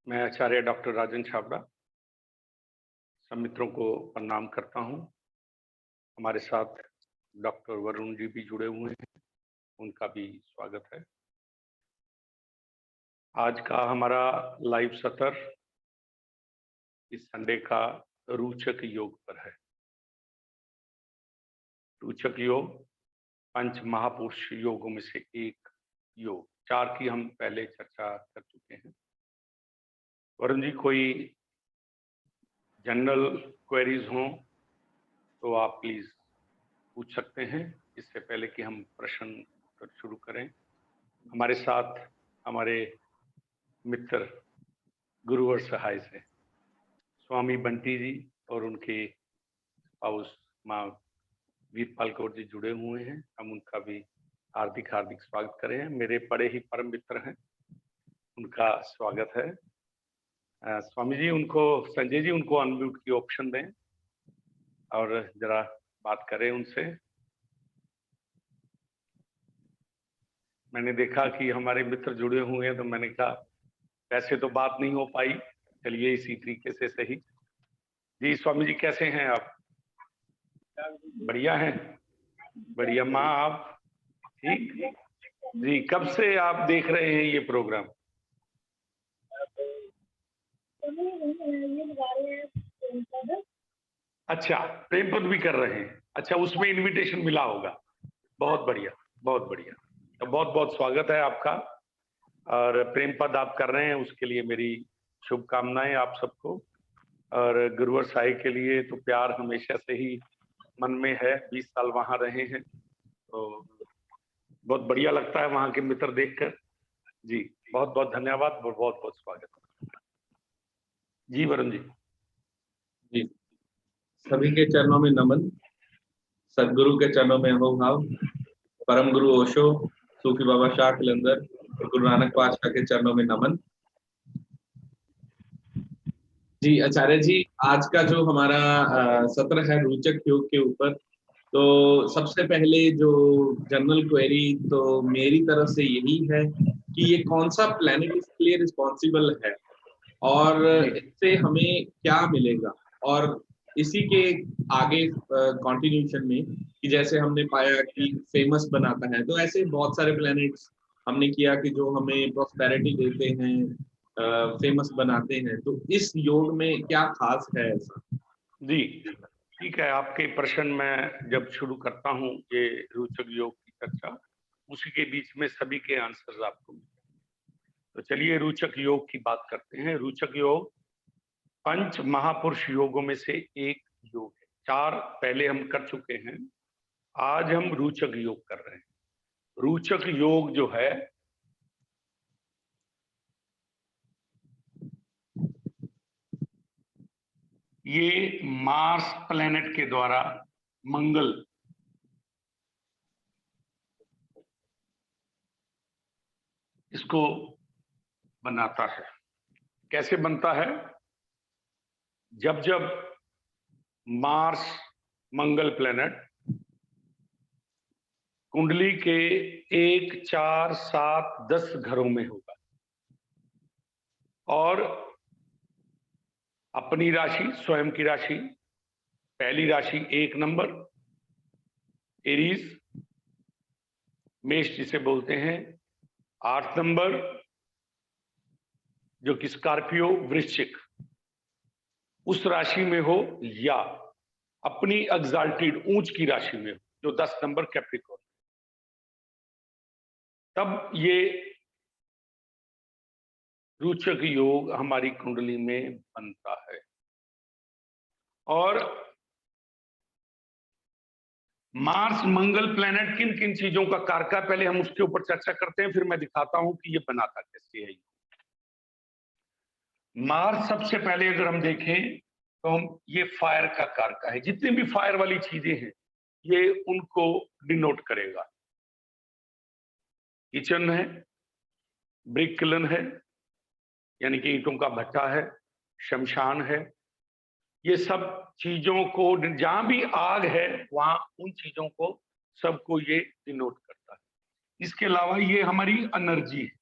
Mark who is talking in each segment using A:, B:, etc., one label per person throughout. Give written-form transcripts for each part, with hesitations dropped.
A: मैं आचार्य डॉक्टर राजन छाबड़ा सब मित्रों को प्रणाम करता हूं। हमारे साथ डॉक्टर वरुण जी भी जुड़े हुए हैं, उनका भी स्वागत है। आज का हमारा लाइव सत्र इस संडे का रोचक योग पर है। रोचक योग पंच महापुरुष योगों में से एक योग, 4 की हम पहले चर्चा कर चुके हैं। वरुण जी, कोई जनरल क्वेरीज हों तो आप प्लीज पूछ सकते हैं। इससे पहले कि हम प्रश्न उत्तर शुरू करें, हमारे साथ हमारे मित्र गुरुवर सहाय से स्वामी बंटी जी और उनके हाउस माँ वीरपाल कौर जी जुड़े हुए हैं। हम उनका भी हार्दिक हार्दिक स्वागत करें। मेरे बड़े ही परम मित्र हैं, उनका स्वागत है। स्वामी जी, उनको संजय जी उनको अनम्यूट की ऑप्शन दें और जरा बात करें उनसे। मैंने देखा कि हमारे मित्र जुड़े हुए हैं तो मैंने कहा वैसे तो बात नहीं हो पाई, चलिए इसी तरीके से सही। जी स्वामी जी, कैसे हैं आप? बढ़िया हैं? बढ़िया। माँ आप ठीक? जी, कब से आप देख रहे हैं ये प्रोग्राम? अच्छा, प्रेम पद भी कर रहे हैं। अच्छा, उसमें इनविटेशन मिला होगा। बहुत बढ़िया, बहुत बढ़िया। तो बहुत बहुत स्वागत है आपका। और प्रेम पद आप कर रहे हैं, उसके लिए मेरी शुभकामनाएं आप सबको। और गुरुवर साई के लिए तो प्यार हमेशा से ही मन में है, 20 साल वहां रहे हैं तो बहुत बढ़िया लगता है वहां के मित्र देखकर। जी बहुत बहुत धन्यवाद और बहुत बहुत स्वागत। जी वरुण जी।
B: जी, सभी के चरणों में नमन। सदगुरु के चरणों में हो भाव। परम गुरु ओशो, सूफी बाबा शाह कलंदर और गुरु नानक पातशाह के चरणों में नमन। जी आचार्य जी, आज का जो हमारा सत्र है रोचक योग के ऊपर, तो सबसे पहले जो जनरल क्वेरी तो मेरी तरफ से यही है कि ये कौन सा प्लेनेट इसके लिए रिस्पॉन्सिबल है और इससे हमें क्या मिलेगा। और इसी के आगे कंटिन्यूशन में कि जैसे हमने पाया कि फेमस बनाता है, तो ऐसे बहुत सारे प्लैनेट्स हमने किया कि जो हमें प्रॉस्पेरिटी देते हैं, फेमस बनाते हैं। तो इस योग में क्या खास है ऐसा?
A: जी ठीक है, आपके प्रश्न मैं जब शुरू करता हूँ ये रोचक योग की चर्चा, उसी के बीच में सभी के आंसर्स आपको मिलते हैं। तो चलिए रोचक योग की बात करते हैं। रोचक योग पंच महापुरुष योगों में से एक योग है। 4 पहले हम कर चुके हैं, आज हम रोचक योग कर रहे हैं। रोचक योग जो है ये मार्स प्लेनेट के द्वारा मंगल इसको बनाता है। कैसे बनता है? जब जब मार्स मंगल प्लेनेट कुंडली के 1, 4, 7, 10 घरों में होगा और अपनी राशि, स्वयं की राशि, पहली राशि 1 नंबर एरीज, मेष जिसे बोलते हैं, 8 नंबर जो कि स्कॉर्पियो, वृश्चिक, उस राशि में हो, या अपनी एग्जाल्टेड ऊंच की राशि में हो जो 10 नंबर कैप्रिकॉर्न, तब ये रोचक योग हमारी कुंडली में बनता है। और मार्स मंगल प्लेनेट किन किन चीजों का कारक है, पहले हम उसके ऊपर चर्चा करते हैं, फिर मैं दिखाता हूं कि ये बनाता कैसे है। मार्स सबसे पहले अगर हम देखें तो हम ये फायर का कारक है। जितनी भी फायर वाली चीजें हैं ये उनको डिनोट करेगा। किचन है, ब्रिक किलन है यानी कि ईंटों का भट्टा है, शमशान है, ये सब चीजों को, जहां भी आग है वहां उन चीजों को सबको ये डिनोट करता है। इसके अलावा ये हमारी एनर्जी है,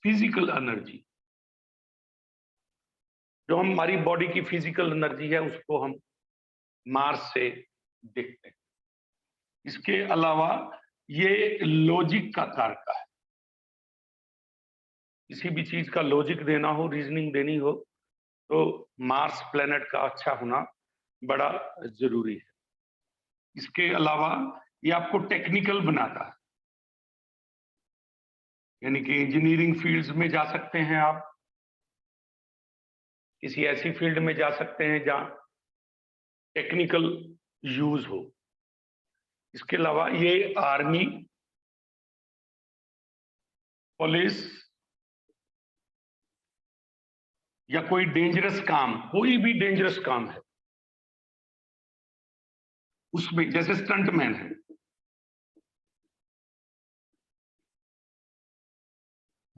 A: फिजिकल एनर्जी। जो हमारी बॉडी की फिजिकल एनर्जी है उसको हम मार्स से देखते हैं। इसके अलावा ये लॉजिक का कारक है। किसी भी चीज का लॉजिक देना हो, रीजनिंग देनी हो, तो मार्स प्लेनेट का अच्छा होना बड़ा जरूरी है। इसके अलावा ये आपको टेक्निकल बनाता है, यानी कि इंजीनियरिंग फील्ड्स में जा सकते हैं आप, किसी ऐसी फील्ड में जा सकते हैं जहां टेक्निकल यूज हो। इसके अलावा ये आर्मी, पुलिस या कोई डेंजरस काम, कोई भी डेंजरस काम है उसमें, जैसे स्टंटमैन है,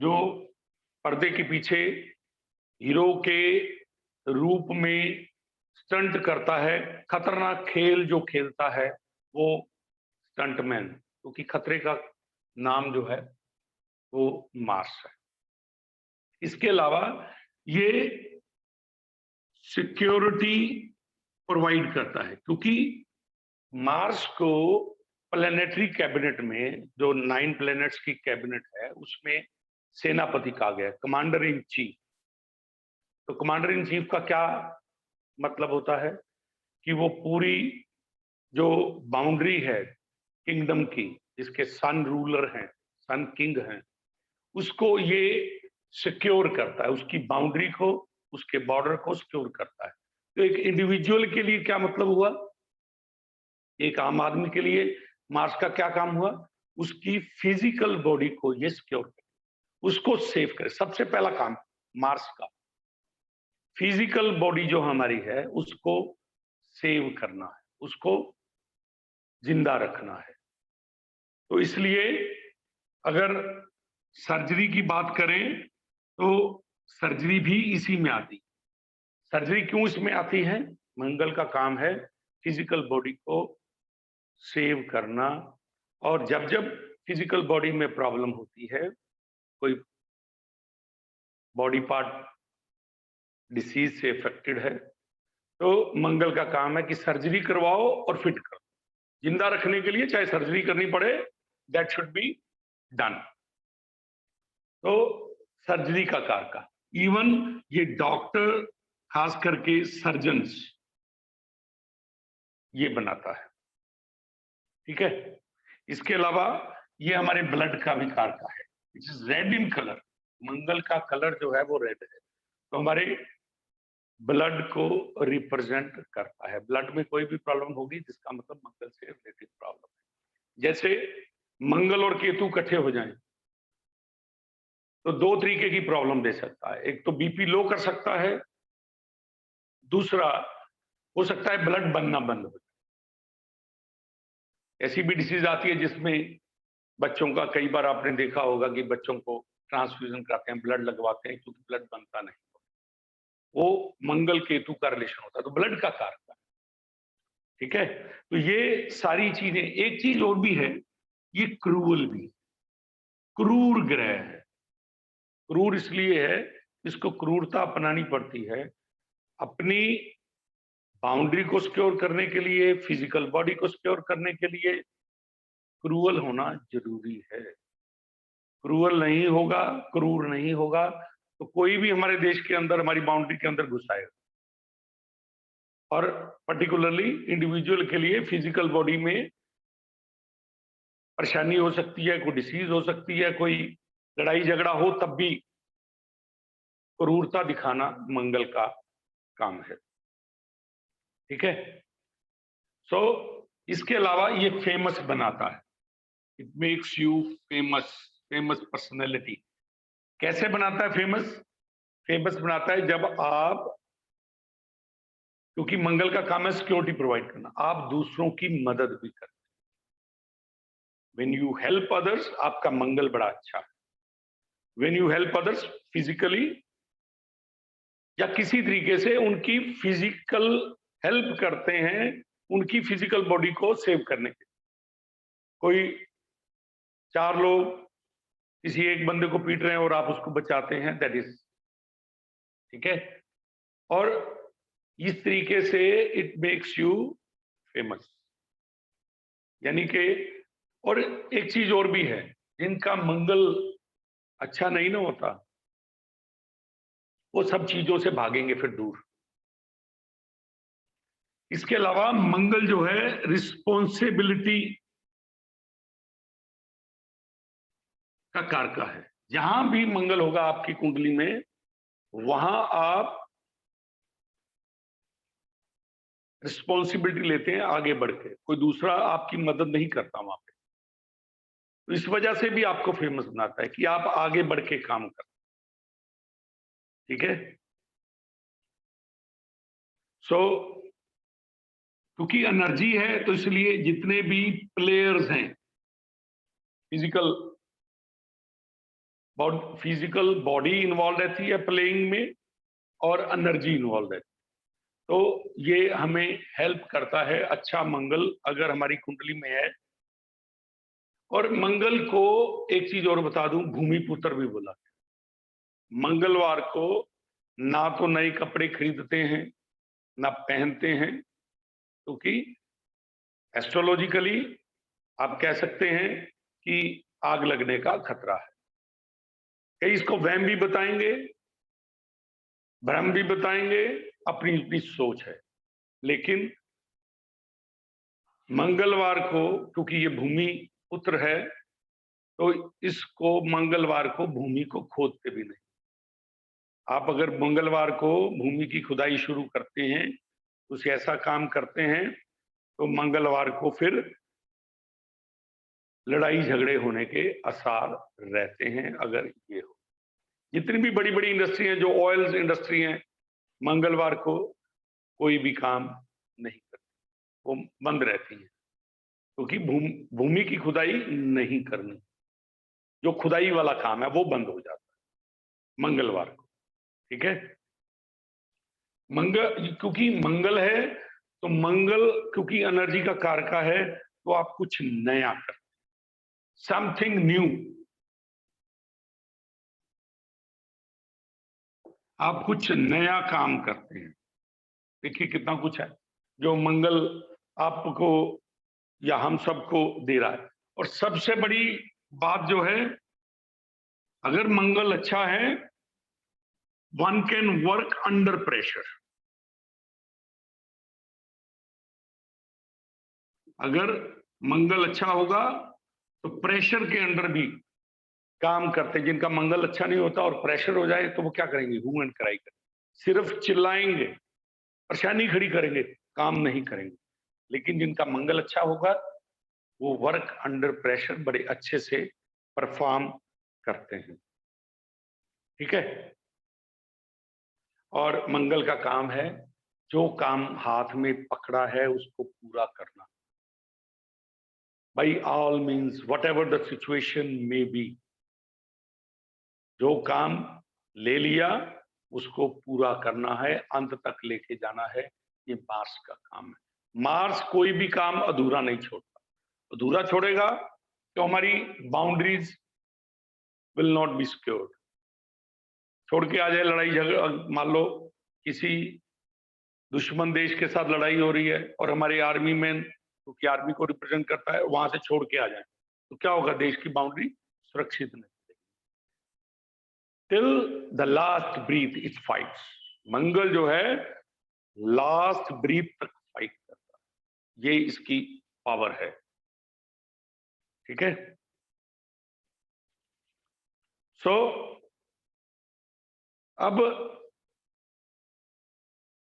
A: जो पर्दे के पीछे हीरो के रूप में स्टंट करता है, खतरनाक खेल जो खेलता है वो स्टंटमैन, क्योंकि खतरे का नाम जो है वो मार्स है। इसके अलावा ये सिक्योरिटी प्रोवाइड करता है, क्योंकि मार्स को प्लेनेटरी कैबिनेट में, जो 9 प्लैनेट्स की कैबिनेट है, उसमें सेनापति कहा गया, कमांडर इन चीफ। तो कमांडर इन चीफ का क्या मतलब होता है कि वो पूरी जो बाउंड्री है किंगडम की, जिसके सन रूलर हैं, सन किंग हैं, उसको ये सिक्योर करता है, उसकी बाउंड्री को, उसके बॉर्डर को सिक्योर करता है। तो एक इंडिविजुअल के लिए क्या मतलब हुआ, एक आम आदमी के लिए मार्स का क्या काम हुआ, उसकी फिजिकल बॉडी को ये सिक्योर करे, उसको सेव करे। सबसे पहला काम मार्स का फिजिकल बॉडी जो हमारी है उसको सेव करना है, उसको जिंदा रखना है। तो इसलिए अगर सर्जरी की बात करें तो सर्जरी भी इसी में आती। सर्जरी क्यों इसमें आती है, मंगल का काम है फिजिकल बॉडी को सेव करना। और जब जब फिजिकल बॉडी में प्रॉब्लम होती है, कोई बॉडी पार्ट डिसीज से अफेक्टेड है, तो मंगल का काम है कि सर्जरी करवाओ और फिट करो, जिंदा रखने के लिए चाहे सर्जरी करनी पड़े, दैट शुड बी डन। तो सर्जरी का कारक, इवन ये डॉक्टर, खास करके सर्जन्स, ये बनाता है। ठीक है। इसके अलावा ये हमारे ब्लड का भी कारक है, it is red in colour. Mangal का कलर जो है वो रेड है, तो हमारे ब्लड को रिप्रेजेंट करता है। ब्लड में कोई भी प्रॉब्लम होगी जिसका मतलब मंगल से रिलेटेड प्रॉब्लम है। जैसे मंगल और केतु इकट्ठे हो जाएं तो 2 तरीके की प्रॉब्लम दे सकता है। एक तो बीपी लो कर सकता है, दूसरा हो सकता है ब्लड बनना बंद हो जाए। ऐसी भी डिसीज आती है जिसमें बच्चों का, कई बार आपने देखा होगा कि बच्चों को ट्रांसफ्यूजन कराते हैं, ब्लड लगवाते हैं, क्योंकि ब्लड बनता नहीं, वो मंगल केतु का रिलेशन होता है, तो ब्लड का कारक है। ठीक है। तो ये सारी चीजें, एक चीज और भी है, ये क्रूअल भी, क्रूर ग्रह है। क्रूर इसलिए है, इसको क्रूरता अपनानी पड़ती है अपनी बाउंड्री को सिक्योर करने के लिए, फिजिकल बॉडी को सिक्योर करने के लिए क्रूअल होना जरूरी है। क्रूअल नहीं होगा, क्रूर नहीं होगा, तो कोई भी हमारे देश के अंदर, हमारी बाउंड्री के अंदर घुस आएगा। और पर्टिकुलरली इंडिविजुअल के लिए फिजिकल बॉडी में परेशानी हो सकती है, कोई डिसीज हो सकती है, कोई लड़ाई झगड़ा हो, तब भी क्रूरता दिखाना मंगल का काम है। ठीक है। सो इसके अलावा ये फेमस बनाता है, it makes you famous, famous personality. कैसे बनाता है फेमस? फेमस बनाता है जब आप, क्योंकि मंगल का काम है सिक्योरिटी प्रोवाइड करना, आप दूसरों की मदद भी करते हैं। व्हेन यू हेल्प अदर्स, आपका मंगल बड़ा अच्छा है। When you help others physically या किसी तरीके से उनकी फिजिकल हेल्प करते हैं, उनकी फिजिकल बॉडी को सेव करने के। कोई 4 लोग किसी एक बंदे को पीट रहे हैं और आप उसको बचाते हैं, दैट इज, ठीक है। और इस तरीके से इट मेक्स यू फेमस। यानी कि और एक चीज और भी है, जिनका मंगल अच्छा नहीं ना होता वो सब चीजों से भागेंगे फिर दूर। इसके अलावा मंगल जो है रिस्पॉन्सिबिलिटी का कारक है। जहां भी मंगल होगा आपकी कुंडली में, वहां आप रिस्पॉन्सिबिलिटी लेते हैं आगे बढ़ के, कोई दूसरा आपकी मदद नहीं करता वहां पे। तो इस वजह से भी आपको फेमस बनाता है कि आप आगे बढ़ के काम करते, ठीक है। सो क्योंकि एनर्जी है तो इसलिए जितने भी प्लेयर्स हैं, फिजिकल बॉडी इन्वॉल्व रहती है प्लेइंग में और एनर्जी इन्वॉल्व रहती है। तो ये हमें हेल्प करता है अच्छा मंगल अगर हमारी कुंडली में है। और मंगल को एक चीज और बता दूं, भूमि पुत्र भी बोला। मंगलवार को ना तो नए कपड़े खरीदते हैं ना पहनते हैं, क्योंकि एस्ट्रोलॉजिकली आप कह सकते हैं कि आग लगने का खतरा है। कई इसको वहम भी बताएंगे, भ्रम भी बताएंगे, अपनी अपनी सोच है। लेकिन मंगलवार को क्योंकि ये भूमि पुत्र है, तो इसको मंगलवार को भूमि को खोदते भी नहीं। आप अगर मंगलवार को भूमि की खुदाई शुरू करते हैं, कुछ ऐसा काम करते हैं, तो मंगलवार को फिर लड़ाई झगड़े होने के आसार रहते हैं। अगर ये हो, जितनी भी बड़ी बड़ी इंडस्ट्री हैं, जो ऑयल इंडस्ट्री हैं, मंगलवार को कोई भी काम नहीं करती, वो बंद रहती हैं, क्योंकि भूमि की खुदाई नहीं करनी। जो खुदाई वाला काम है वो बंद हो जाता है मंगलवार को, ठीक है। क्योंकि मंगल है, तो मंगल क्योंकि एनर्जी का कारक है, तो आप कुछ नया करते, समथिंग न्यू, आप कुछ नया काम करते हैं। देखिए कितना कुछ है जो मंगल आपको या हम सबको दे रहा है। और सबसे बड़ी बात जो है, अगर मंगल अच्छा है, one can work under pressure. अगर मंगल अच्छा होगा तो प्रेशर के अंडर भी काम करते। जिनका मंगल अच्छा नहीं होता और प्रेशर हो जाए तो वो क्या करेंगे, हू एंड क्राई करेंगे, सिर्फ चिल्लाएंगे, परेशानी खड़ी करेंगे, काम नहीं करेंगे। लेकिन जिनका मंगल अच्छा होगा वो वर्क अंडर प्रेशर बड़े अच्छे से परफॉर्म करते हैं, ठीक है। और मंगल का काम है, जो काम हाथ में पकड़ा है उसको पूरा करना, by all means what ever the situation में बी। जो काम ले लिया उसको पूरा करना है, अंत तक लेके जाना है। ये मार्स का काम है। मार्स कोई भी काम अधूरा नहीं छोड़ता। अधूरा छोड़ेगा तो हमारी boundaries will not be secured. छोड़ के आ जाए लड़ाई झगड़ा, मान लो किसी दुश्मन देश के साथ लड़ाई हो रही है और हमारे आर्मी मैन, क्योंकि आर्मी को रिप्रेजेंट करता है, वहां से छोड़ के आ जाए, तो क्या होगा, देश की बाउंड्री सुरक्षित नहीं। Till the last breath it fights. Mangal जो है लास्ट ब्रीथ तक फाइट करता है, ये इसकी पावर है, ठीक है। सो अब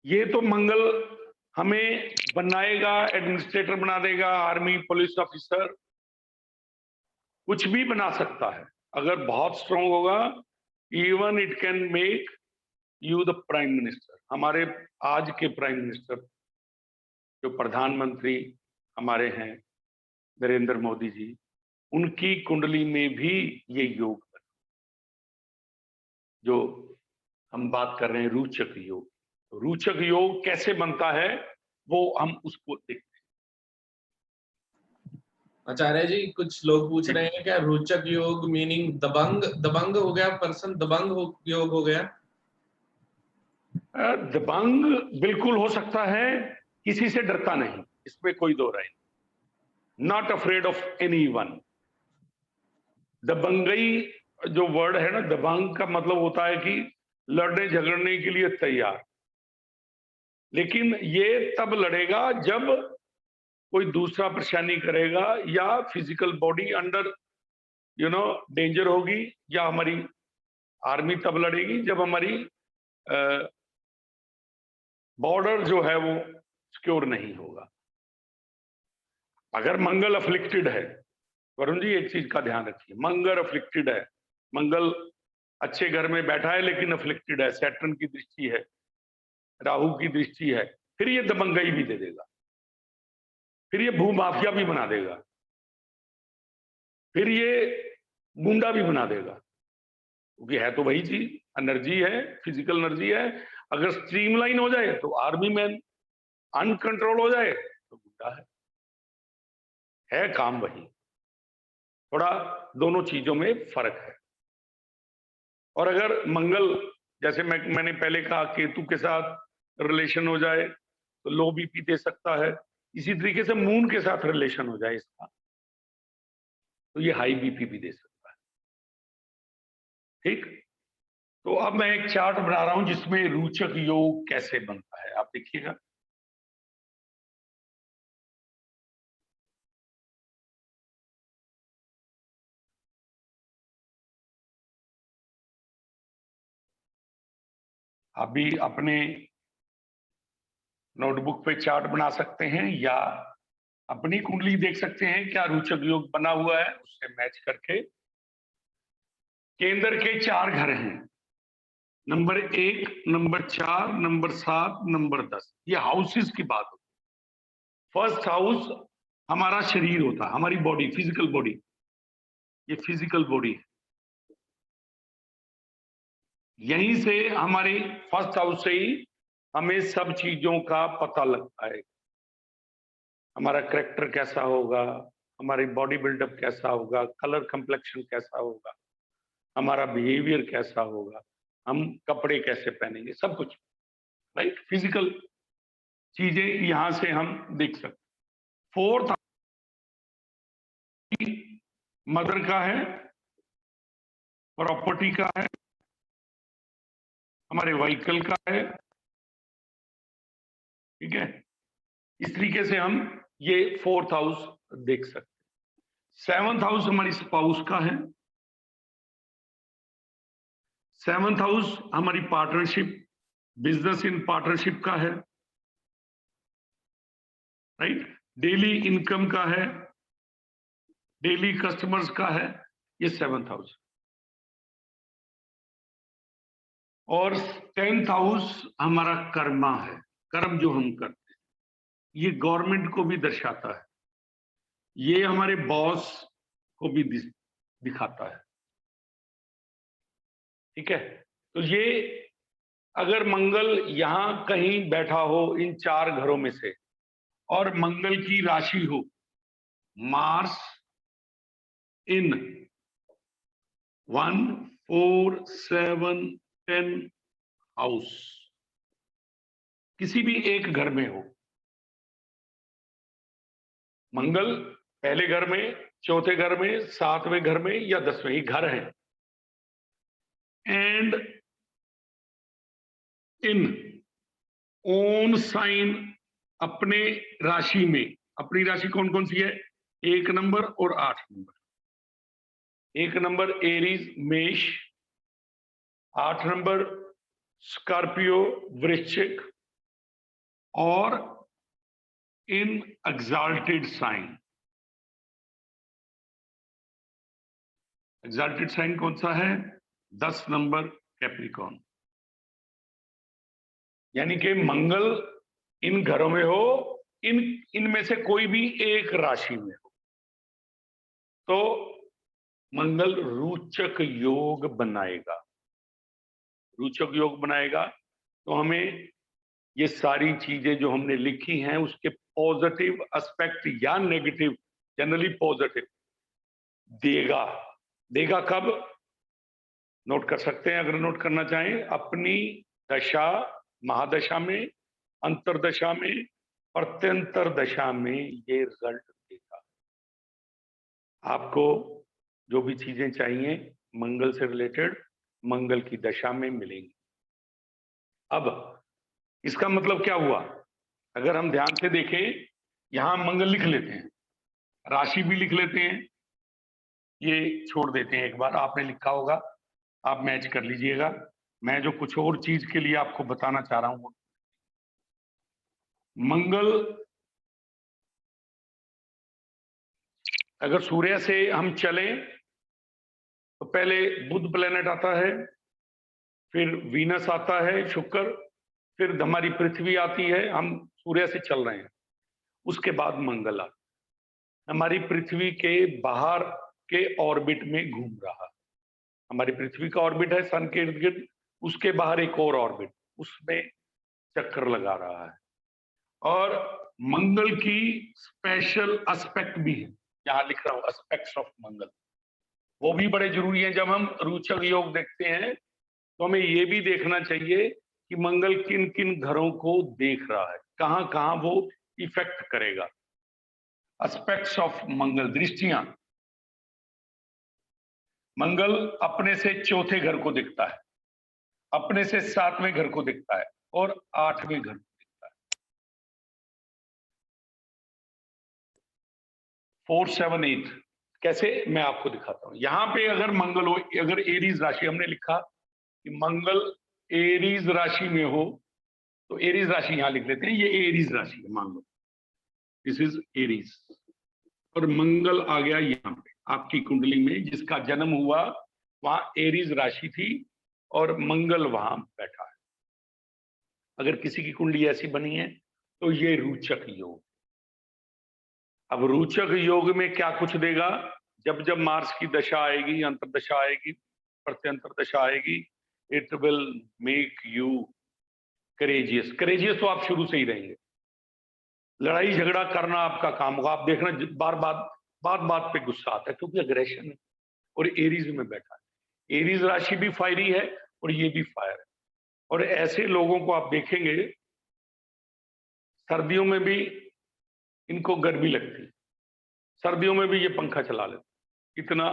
A: ये तो मंगल हमें बनाएगा, एडमिनिस्ट्रेटर बना देगा, आर्मी पुलिस ऑफिसर, कुछ भी बना सकता है अगर बहुत स्ट्रांग होगा। Even it can make you the prime minister. हमारे आज के प्राइम मिनिस्टर जो प्रधानमंत्री हमारे हैं नरेंद्र मोदी जी, उनकी कुंडली में भी ये योग है। जो हम बात कर रहे हैं रोचक योग, रोचक योग कैसे बनता है वो हम उसको देखते हैं।
B: आचार्य जी, कुछ लोग पूछ रहे हैं क्या रोचक योग मीनिंग दबंग, दबंग हो गया पर्सन, दबंग योग हो गया?
A: दबंग बिल्कुल हो सकता है, किसी से डरता नहीं, इसमें कोई दो राय नहीं। Not afraid of anyone. दबंगई जो वर्ड है ना, दबंग का मतलब होता है कि लड़ने झगड़ने के लिए तैयार, लेकिन ये तब लड़ेगा जब कोई दूसरा परेशानी करेगा या फिजिकल बॉडी अंडर डेंजर होगी, या हमारी आर्मी तब लड़ेगी जब हमारी बॉर्डर जो है वो सिक्योर नहीं होगा। अगर मंगल अफ्लिक्टेड है, वरुण जी एक चीज का ध्यान रखिए, मंगल अफ्लिक्टेड है, मंगल अच्छे घर में बैठा है लेकिन अफ्लिक्टेड है, सैटर्न की दृष्टि है, राहु की दृष्टि है, फिर ये दबंगई भी दे देगा, फिर ये भूमाफिया भी बना देगा, फिर ये गुंडा भी बना देगा, क्योंकि है तो वही चीज, एनर्जी है, फिजिकल एनर्जी है। अगर स्ट्रीमलाइन हो जाए तो आर्मी मैन, अनकंट्रोल हो जाए तो गुंडा है काम वही। थोड़ा दोनों चीजों में फर्क है। और अगर मंगल, जैसे मैंने पहले कहा, केतु के साथ रिलेशन हो जाए तो लो बीपी दे सकता है, इसी तरीके से मून के साथ रिलेशन हो जाए इसका तो ये हाई बीपी भी दे सकता है। ठीक, तो अब मैं एक चार्ट बना रहा हूं जिसमें रोचक योग कैसे बनता है, आप देखिएगा। आप भी अपने नोटबुक पे चार्ट बना सकते हैं या अपनी कुंडली देख सकते हैं क्या रोचक योग बना हुआ है, उससे मैच करके। केंद्र के 4 घर हैं, नंबर 1, नंबर 4, नंबर 7, नंबर 10, ये हाउसेस की बात होती है। फर्स्ट हाउस हमारा शरीर होता है, हमारी बॉडी, फिजिकल बॉडी, ये फिजिकल बॉडी है। यहीं से हमारी फर्स्ट हाउस से ही हमें सब चीजों का पता लगता है। हमारा कैरेक्टर कैसा होगा, हमारी बॉडी बिल्डअप कैसा होगा, कलर कंप्लेक्शन कैसा होगा, हमारा बिहेवियर कैसा होगा, हम कपड़े कैसे पहनेंगे, सब कुछ, राइट, फिजिकल चीजें यहां से हम देख सकते। फोर्थ मदर का है, प्रॉपर्टी का है, हमारे व्हीकल का है, ठीक है। इस तरीके से हम ये 4th हाउस देख सकते। 7th हाउस हमारी स्पाउस का है, 7th हाउस हमारी पार्टनरशिप, बिजनेस इन पार्टनरशिप का है, राइट, डेली इनकम का है, डेली कस्टमर्स का है, ये 7th हाउस। और 10th हाउस हमारा कर्मा है, कर्म जो हम करते हैं, ये गवर्नमेंट को भी दर्शाता है, ये हमारे बॉस को भी दिखाता है, ठीक है। तो ये अगर मंगल यहां कहीं बैठा हो इन 4 घरों में से, और मंगल की राशि हो मार्स इन 1, 4, 7, 10 हाउस, किसी भी एक घर में हो, मंगल पहले घर में, चौथे घर में, 7वें घर में या 10वें, ये घर है, एंड इन ओन साइन, अपने राशि में, अपनी राशि कौन कौन सी है, 1 नंबर और 8 नंबर। 1 नंबर एरीज मेष, 8 नंबर स्कॉर्पियो वृश्चिक, और इन एग्जाल्टेड साइन। एग्जाल्टेड साइन कौन सा है, 10 नंबर कैप्रिकॉर्न। यानी कि मंगल इन घरों में हो, इनमें से कोई भी एक राशि में हो, तो मंगल रोचक योग बनाएगा। रोचक योग बनाएगा तो हमें ये सारी चीजें जो हमने लिखी हैं उसके पॉजिटिव एस्पेक्ट या नेगेटिव, जनरली पॉजिटिव देगा। देगा कब, नोट कर सकते हैं अगर नोट करना चाहें, अपनी दशा महादशा में, अंतरदशा में, प्रत्यंतर दशा में ये रिजल्ट देगा। आपको जो भी चीजें चाहिए मंगल से रिलेटेड मंगल की दशा में मिलेंगी। अब इसका मतलब क्या हुआ? अगर हम ध्यान से देखें, यहां मंगल लिख लेते हैं, राशि भी लिख लेते हैं, ये छोड़ देते हैं, एक बार आपने लिखा होगा, आप मैच कर लीजिएगा। मैं जो कुछ और चीज के लिए आपको बताना चाह रहा हूं, मंगल अगर सूर्य से हम चलें तो पहले बुध प्लेनेट आता है, फिर वीनस आता है, शुक्र, फिर हमारी पृथ्वी आती है, हम सूर्य से चल रहे हैं, उसके बाद मंगल आता है। हमारी पृथ्वी के बाहर के ऑर्बिट में घूम रहा है। हमारी पृथ्वी का ऑर्बिट है सन के इर्द गिर्द, उसके बाहर एक और ऑर्बिट, उसमें चक्कर लगा रहा है। और मंगल की स्पेशल एस्पेक्ट भी है, यहां लिख रहा हूं एस्पेक्ट्स ऑफ मंगल, वो भी बड़े जरूरी हैं। जब हम रोचक योग देखते हैं तो हमें ये भी देखना चाहिए कि मंगल किन किन घरों को देख रहा है, कहां कहां वो इफेक्ट करेगा। एस्पेक्ट्स ऑफ मंगल, दृष्टियां। मंगल अपने से चौथे घर को दिखता है, अपने से सातवें घर को दिखता है और आठवें घर को दिखता है। 4, 7, 8 कैसे, मैं आपको दिखाता हूं। यहां पे अगर मंगल हो, अगर एरीज राशि, हमने लिखा कि मंगल एरीज राशि में हो, तो एरीज राशि यहां लिख लेते हैं, ये एरीज राशि है, मान लो दिस इज एरीज, और मंगल आ गया यहां पे आपकी कुंडली में, जिसका जन्म हुआ वहां एरीज राशि थी और मंगल वहां बैठा है। अगर किसी की कुंडली ऐसी बनी है तो ये रोचक योग। अब रोचक योग में क्या कुछ देगा? जब जब मार्स की दशा आएगी, अंतरदशा आएगी, प्रत्यंतर दशा आएगी, it will make you courageous. Courageous तो आप शुरू से ही रहेंगे, लड़ाई झगड़ा करना आपका काम होगा। आप देखना बात बात पे गुस्सा आता है, क्योंकि अग्रेशन है और एरीज में बैठा है। एरीज राशि भी फायरी है और ये भी फायर है। और ऐसे लोगों को आप देखेंगे सर्दियों में भी इनको गर्मी लगती है, सर्दियों में भी ये पंखा चला लेते, इतना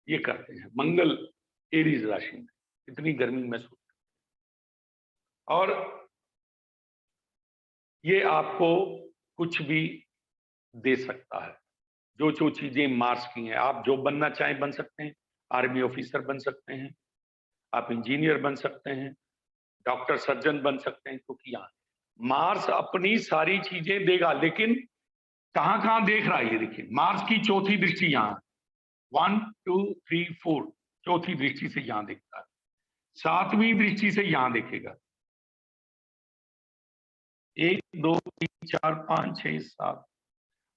A: ये करते हैं। मंगल एरीज राशि में इतनी गर्मी महसूस, और ये आपको कुछ भी दे सकता है। जो जो चीजें मार्स की हैं, आप जो बनना चाहें बन सकते हैं, आर्मी ऑफिसर बन सकते हैं, आप इंजीनियर बन सकते हैं, डॉक्टर सर्जन बन सकते हैं, क्योंकि यहाँ मार्स अपनी सारी चीजें देगा। लेकिन कहां कहां देख रहा है ये देखिए, मार्स की चौथी दृष्टि यहाँ 1, 2, 3, 4 चौथी दृष्टि से यहां देखता है, सातवीं दृष्टि से यहां देखेगा, 1, 2, 3, 4, 5, 6, 7,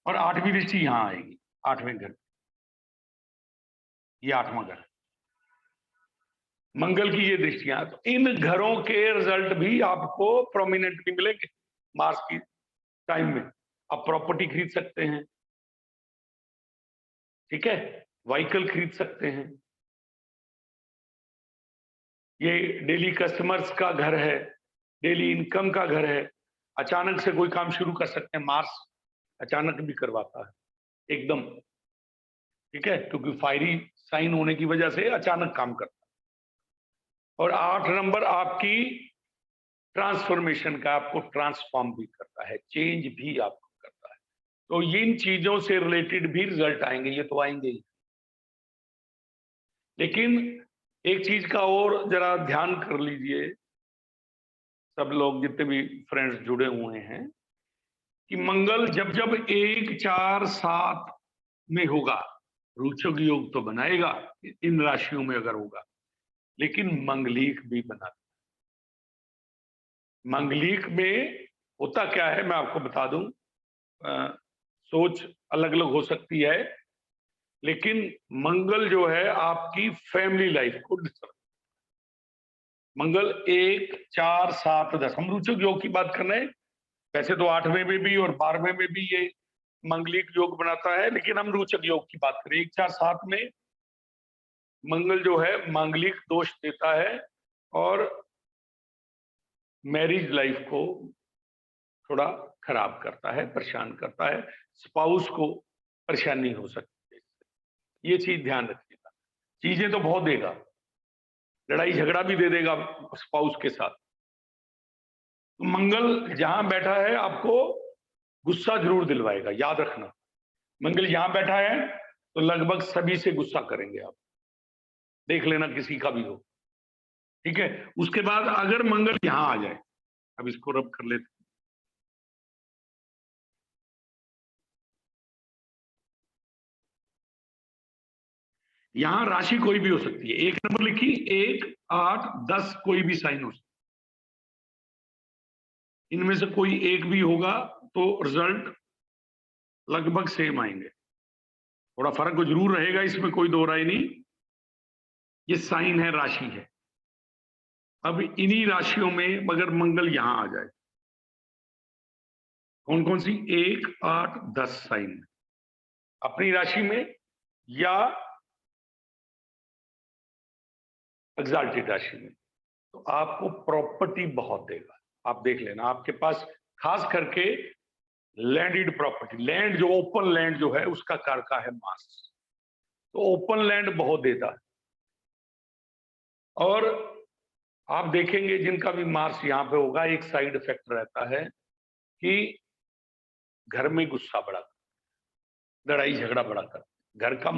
A: और आठवीं दृष्टि यहां आएगी, आठवें घर, ये आठवां घर मंगल की ये दृष्टियां। तो इन घरों के रिजल्ट भी आपको प्रोमिनेंटली मिलेंगे मार्स की टाइम में। आप प्रॉपर्टी खरीद सकते हैं, ठीक है, व्हीकल खरीद सकते हैं, ये डेली कस्टमर्स का घर है, डेली इनकम का घर है। अचानक से कोई काम शुरू कर सकते हैं, मार्स अचानक भी करवाता है एकदम, ठीक है, क्योंकि फायरी साइन होने की वजह से अचानक काम करता है। और 8 नंबर आपकी ट्रांसफॉर्मेशन का, आपको ट्रांसफॉर्म भी करता है, चेंज भी आपको करता है। तो इन चीजों से रिलेटेड भी रिजल्ट आएंगे, ये तो आएंगे ही। लेकिन एक चीज का और जरा ध्यान कर लीजिए, सब लोग जितने भी फ्रेंड्स जुड़े हुए हैं, कि मंगल जब जब 1, 4, 7 में होगा, रोचक योग तो बनाएगा इन राशियों में अगर होगा, लेकिन मंगलीक भी बनाता है। मंगलीक में होता क्या है मैं आपको बता दूं, सोच अलग अलग हो सकती है, लेकिन मंगल जो है आपकी फैमिली लाइफ को डिस्टर्ब, मंगल 1, 4, 7, 10, हम रोचक योग की बात कर रहे हैं। वैसे तो 8वें में भी और 12वें में भी ये मंगलिक योग बनाता है, लेकिन हम रोचक योग की बात करें। 1, 4, 7 में मंगल जो है मांगलिक दोष देता है, और मैरिज लाइफ को थोड़ा खराब करता है, परेशान करता है, स्पाउस को परेशानी हो सकती है। ये चीज ध्यान रखिएगा। चीजें तो बहुत देगा, लड़ाई झगड़ा भी दे देगा स्पाउस के साथ। तो मंगल जहां बैठा है आपको गुस्सा जरूर दिलवाएगा, याद रखना। मंगल यहां बैठा है तो लगभग सभी से गुस्सा करेंगे आप, देख लेना किसी का भी हो, ठीक है। उसके बाद अगर मंगल यहां आ जाए, अब इसको रब कर लेते हैं। यहां राशि कोई भी हो सकती है, एक नंबर लिखी, 1, 8, 10 कोई भी साइन हो सकती है। इनमें से कोई एक भी होगा तो रिजल्ट लगभग सेम आएंगे, थोड़ा फर्क तो जरूर रहेगा, इसमें कोई दो राय नहीं। ये साइन है, राशि है। अब इन्हीं राशियों में मगर मंगल यहां आ जाए, कौन कौन सी, 1, 8, 10 साइन अपनी राशि में या एग्जाल्टेड राशि में, तो आपको प्रॉपर्टी बहुत देगा। आप देख लेना, आपके पास खास करके लैंडेड प्रॉपर्टी, लैंड जो ओपन लैंड जो है उसका कारका है मार्स, तो ओपन लैंड बहुत देता है। और आप देखेंगे जिनका भी मार्स यहां पे होगा, एक साइड इफेक्ट रहता है कि घर में गुस्सा बड़ा, लड़ाई झगड़ा बड़ा कर, घर का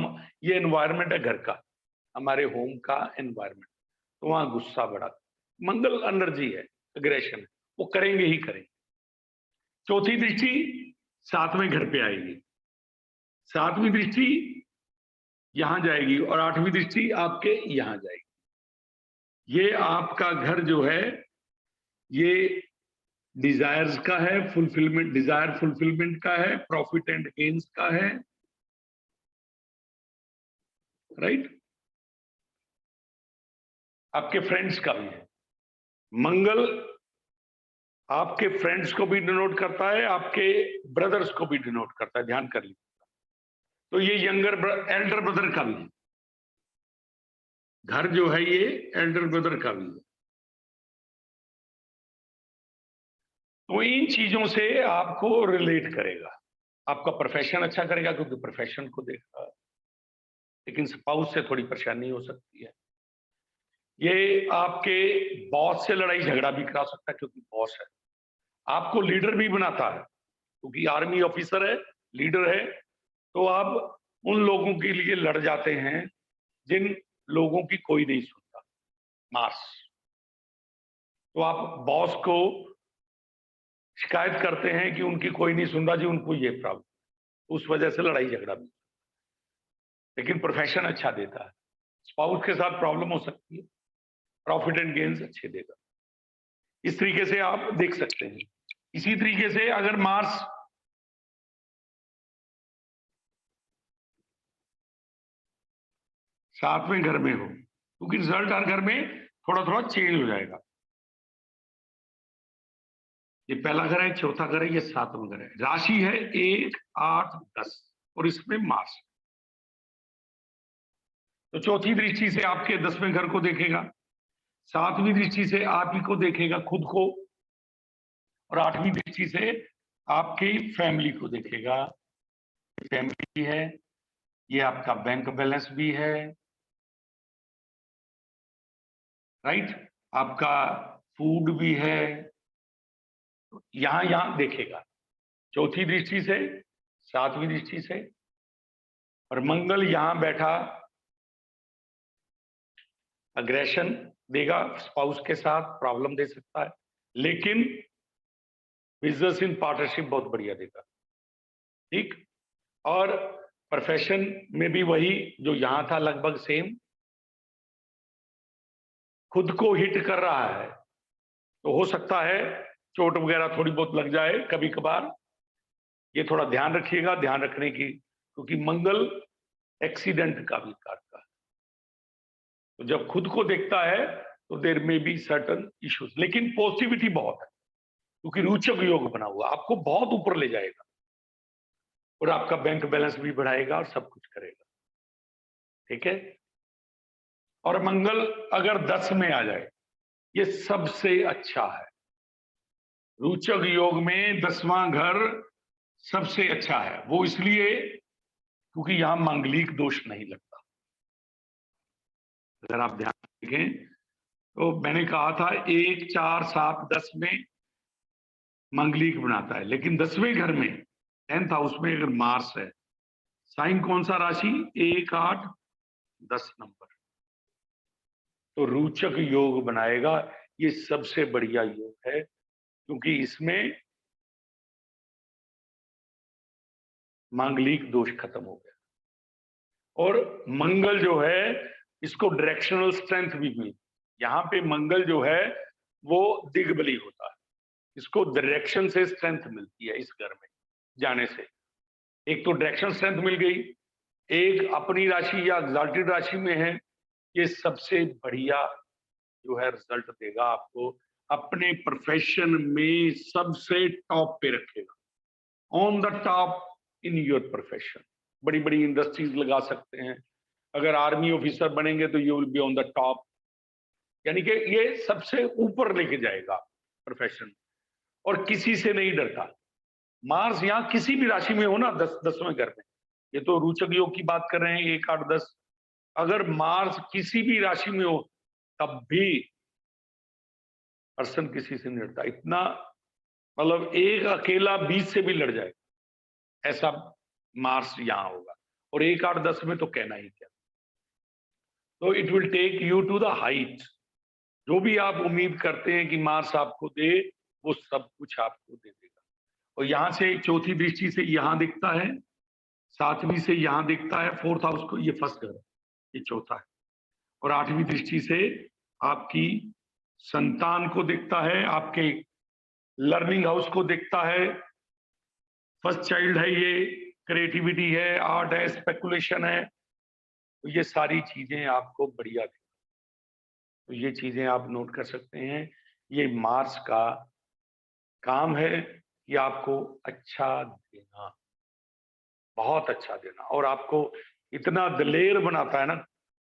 A: ये एनवायरनमेंट है, घर का हमारे होम का एनवायरनमेंट, तो वहां गुस्सा बड़ा, मंगल एनर्जी है, एग्रेशन है, वो करेंगे ही करेंगे। चौथी दृष्टि 7वें घर पे आएगी, 7वीं दृष्टि यहां जाएगी और 8वीं दृष्टि आपके यहां जाएगी। ये आपका घर जो है ये डिजायर्स का है, फुलफिलमेंट, डिजायर फुलफिलमेंट का है, प्रॉफिट एंड गेन्स का है, राइट। आपके फ्रेंड्स का भी है। मंगल आपके फ्रेंड्स को भी डिनोट करता है, आपके ब्रदर्स को भी डिनोट करता है, ध्यान कर लीजिए। तो ये एल्डर ब्रदर का भी है, घर जो है ये एल्डर ब्रदर का भी है। तो इन चीजों से आपको रिलेट करेगा, आपका प्रोफेशन अच्छा करेगा क्योंकि प्रोफेशन को देखा, लेकिन स्पाउस से थोड़ी परेशानी हो सकती है। ये आपके बॉस से लड़ाई झगड़ा भी करा सकता है क्योंकि बॉस है, आपको लीडर भी बनाता है क्योंकि आर्मी ऑफिसर है, लीडर है, तो आप उन लोगों के लिए लड़ जाते हैं जिन लोगों की कोई नहीं सुनता, मार्स। तो आप बॉस को शिकायत करते हैं कि उनकी कोई नहीं सुन रहा जी, उनको ये प्रॉब्लम, उस वजह से लड़ाई झगड़ा भी, लेकिन प्रोफेशन अच्छा देता है। स्पाउस के साथ प्रॉब्लम हो सकती है, प्रॉफिट एंड गेन्स अच्छे देगा। इस तरीके से आप देख सकते हैं। इसी तरीके से अगर मार्स सातवें घर में हो, क्योंकि रिजल्ट हर घर में थोड़ा थोड़ा चेंज हो जाएगा। ये पहला घर है, चौथा घर है, ये 7वां घर है। राशि है 1, 8, 10 और इसमें मार्स, तो चौथी दृष्टि से आपके 10वें घर को देखेगा, 7वीं दृष्टि से आप ही को देखेगा, खुद को, और 8वीं दृष्टि से आपकी फैमिली को देखेगा। फैमिली है, ये आपका बैंक बैलेंस भी है, राइट, आपका फूड भी है, यहां यहां देखेगा, चौथी दृष्टि से, 7वीं दृष्टि से। और मंगल यहां बैठा अग्रेशन देगा, स्पाउस के साथ प्रॉब्लम दे सकता है, लेकिन बिजनेस इन पार्टनरशिप बहुत बढ़िया देगा, ठीक। और प्रोफेशन में भी वही जो यहां था, लगभग सेम। खुद को हिट कर रहा है तो हो सकता है चोट वगैरह थोड़ी बहुत लग जाए कभी कभार, ये थोड़ा ध्यान रखिएगा, ध्यान रखने की, क्योंकि मंगल एक्सीडेंट का भी कारक है। तो जब खुद को देखता है तो देयर में बी सर्टन इश्यूज, लेकिन पॉजिटिविटी बहुत है क्योंकि रोचक योग बना हुआ, आपको बहुत ऊपर ले जाएगा और आपका बैंक बैलेंस भी बढ़ाएगा और सब कुछ करेगा, ठीक है। और मंगल अगर 10 में आ जाए, ये सबसे अच्छा है। रोचक योग में 10वां घर सबसे अच्छा है। वो इसलिए क्योंकि यहां मांगलिक दोष नहीं लगता। अगर आप ध्यान देखें तो मैंने कहा था 1, 4, 7, 10 में मांगलिक बनाता है, लेकिन 10वें घर में 10th हाउस में अगर मार्स है, साइन कौन सा राशि? 1, 8, 10 नंबर, तो रोचक योग बनाएगा। ये सबसे बढ़िया योग है क्योंकि इसमें मांगलिक दोष खत्म हो गया और मंगल जो है इसको डायरेक्शनल स्ट्रेंथ भी मिली। यहाँ पे मंगल जो है वो दिग्बली होता है, इसको डायरेक्शन से स्ट्रेंथ मिलती है इस घर में जाने से। एक तो डायरेक्शन स्ट्रेंथ मिल गई, एक अपनी राशि या एग्जाल्टेड राशि में है, ये सबसे बढ़िया जो है रिजल्ट देगा आपको, अपने प्रोफेशन में सबसे टॉप पे रखेगा, on the top in your profession. बड़ी बड़ी इंडस्ट्रीज लगा सकते हैं, अगर आर्मी ऑफिसर बनेंगे तो you will be on the top, यानी कि ये सबसे ऊपर लेके जाएगा प्रोफेशन, और किसी से नहीं डरता। मार्स यहाँ किसी भी राशि में हो ना, 10वें घर में, ये तो रोचक योग की बात कर रहे हैं 1, 8, 10, अगर मार्स किसी भी राशि में हो तब भी पर्सन किसी से नहीं लड़ता। इतना मतलब एक अकेला 20 से भी लड़ जाए ऐसा मार्स यहां होगा, और 1, 8, 10 में तो कहना ही क्या। तो it will take you to the height. जो भी आप उम्मीद करते हैं कि मार्स आपको दे, वो सब कुछ आपको दे देगा। और यहां से चौथी दृष्टि से यहां दिखता है, 7वीं से यहां दिखता है, 4th हाउस को, ये फर्स्ट घर है, ये चौथा है, और 8वीं दृष्टि से आपकी संतान को दिखता है, आपके लर्निंग हाउस को दिखता है, फर्स्ट चाइल्ड है ये, क्रिएटिविटी है, आर्ट है, स्पेकुलेशन है, तो ये सारी चीजें आपको बढ़िया दी। तो ये चीजें आप नोट कर सकते हैं। ये मार्स का काम है कि आपको अच्छा देना, बहुत अच्छा देना, और आपको इतना दिलेर बनाता है ना,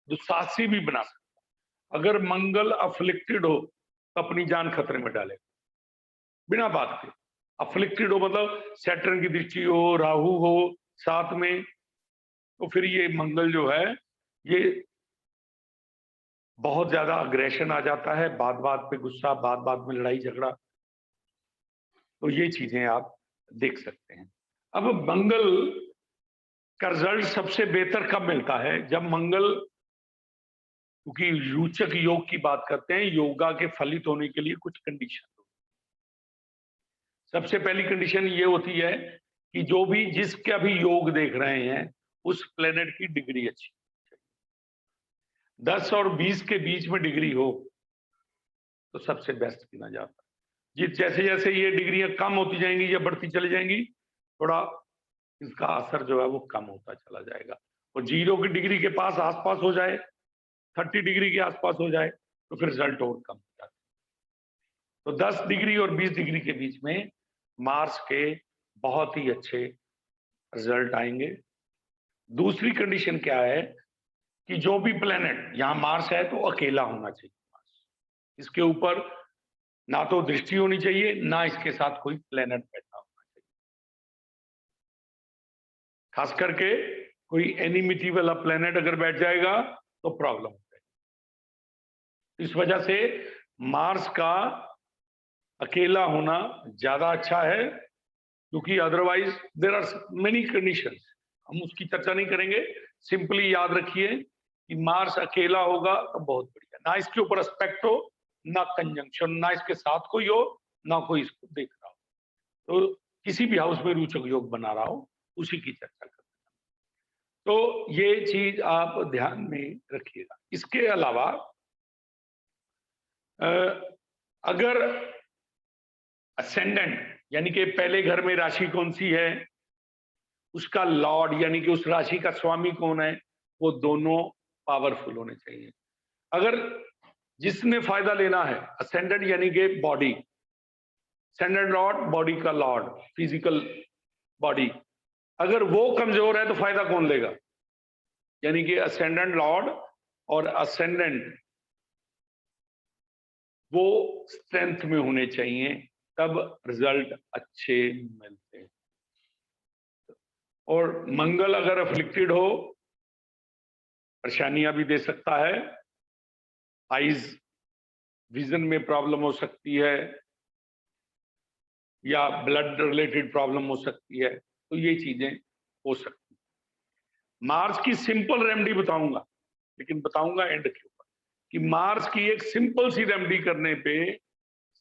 A: दुस्साहसी भी बना सकता है। अगर मंगल अफ्लिक्टेड हो तो अपनी जान खतरे में डाले बिना बात के। अफ्लिक्टेड हो मतलब सैटर्न की दृष्टि हो, राहु हो साथ में, तो फिर ये मंगल जो है ये बहुत ज्यादा अग्रेशन आ जाता है, बात बात पे गुस्सा, बात बात में लड़ाई झगड़ा, तो ये चीजें आप देख सकते हैं। अब मंगल का रिजल्ट सबसे बेहतर कब मिलता है? जब मंगल, क्योंकि रोचक योग की बात करते हैं, योगा के फलित होने के लिए कुछ कंडीशन। सबसे पहली कंडीशन ये होती है कि जो भी जिसका भी योग देख रहे हैं उस प्लेनेट की डिग्री अच्छी, 10 और 20 के बीच में डिग्री हो तो सबसे बेस्ट गिना जाता है। जी, जैसे जैसे ये डिग्रियां कम होती जाएंगी या बढ़ती चली जाएंगी, थोड़ा इसका असर जो है वो कम होता चला जाएगा, और 0 की डिग्री के पास आसपास हो जाए, 30 डिग्री के आसपास हो जाए तो फिर रिजल्ट और कम हो जाता है। तो 10 डिग्री और 20 डिग्री के बीच में मार्स के बहुत ही अच्छे रिजल्ट आएंगे। दूसरी कंडीशन क्या है कि जो भी प्लेनेट, यहां मार्स है तो अकेला होना चाहिए मार्स, इसके ऊपर ना तो दृष्टि होनी चाहिए, ना इसके साथ कोई प्लेनेट बैठा होना चाहिए। खास करके कोई एनिमिटी वाला प्लेनेट अगर बैठ जाएगा तो प्रॉब्लम हो जाएगी। इस वजह से मार्स का अकेला होना ज्यादा अच्छा है, क्योंकि otherwise there are many conditions, हम उसकी चर्चा नहीं करेंगे। सिंपली याद रखिए कि मार्स अकेला होगा तो बहुत बढ़िया, ना इसके ऊपर एस्पेक्ट हो, ना कंजंक्शन, ना इसके साथ कोई हो, ना कोई इसको देख रहा हो, तो किसी भी हाउस में रोचक योग बना रहा हो उसी की चर्चा करते हैं। तो ये चीज आप ध्यान में रखिएगा। इसके अलावा अगर असेंडेंट यानी कि पहले घर में राशि कौन सी है, उसका लॉर्ड यानी कि उस राशि का स्वामी कौन है, वो दोनों पावरफुल होने चाहिए। अगर जिसने फायदा लेना है, असेंडेंट यानी कि बॉडी, असेंडेंट लॉर्ड बॉडी का लॉर्ड, फिजिकल बॉडी, अगर वो कमजोर है तो फायदा कौन लेगा? यानी कि असेंडेंट लॉर्ड और असेंडेंट वो स्ट्रेंथ में होने चाहिए, तब रिजल्ट अच्छे मिलते हैं। और मंगल अगर अफ्लिक्टेड हो, परेशानियां भी दे सकता है, आईज विजन में प्रॉब्लम हो सकती है या ब्लड रिलेटेड प्रॉब्लम हो सकती है, तो ये चीजें हो सकती हैं। मार्स की सिंपल रेमेडी बताऊंगा, लेकिन बताऊंगा एंड के ऊपर कि मार्स की एक सिंपल सी रेमेडी करने पे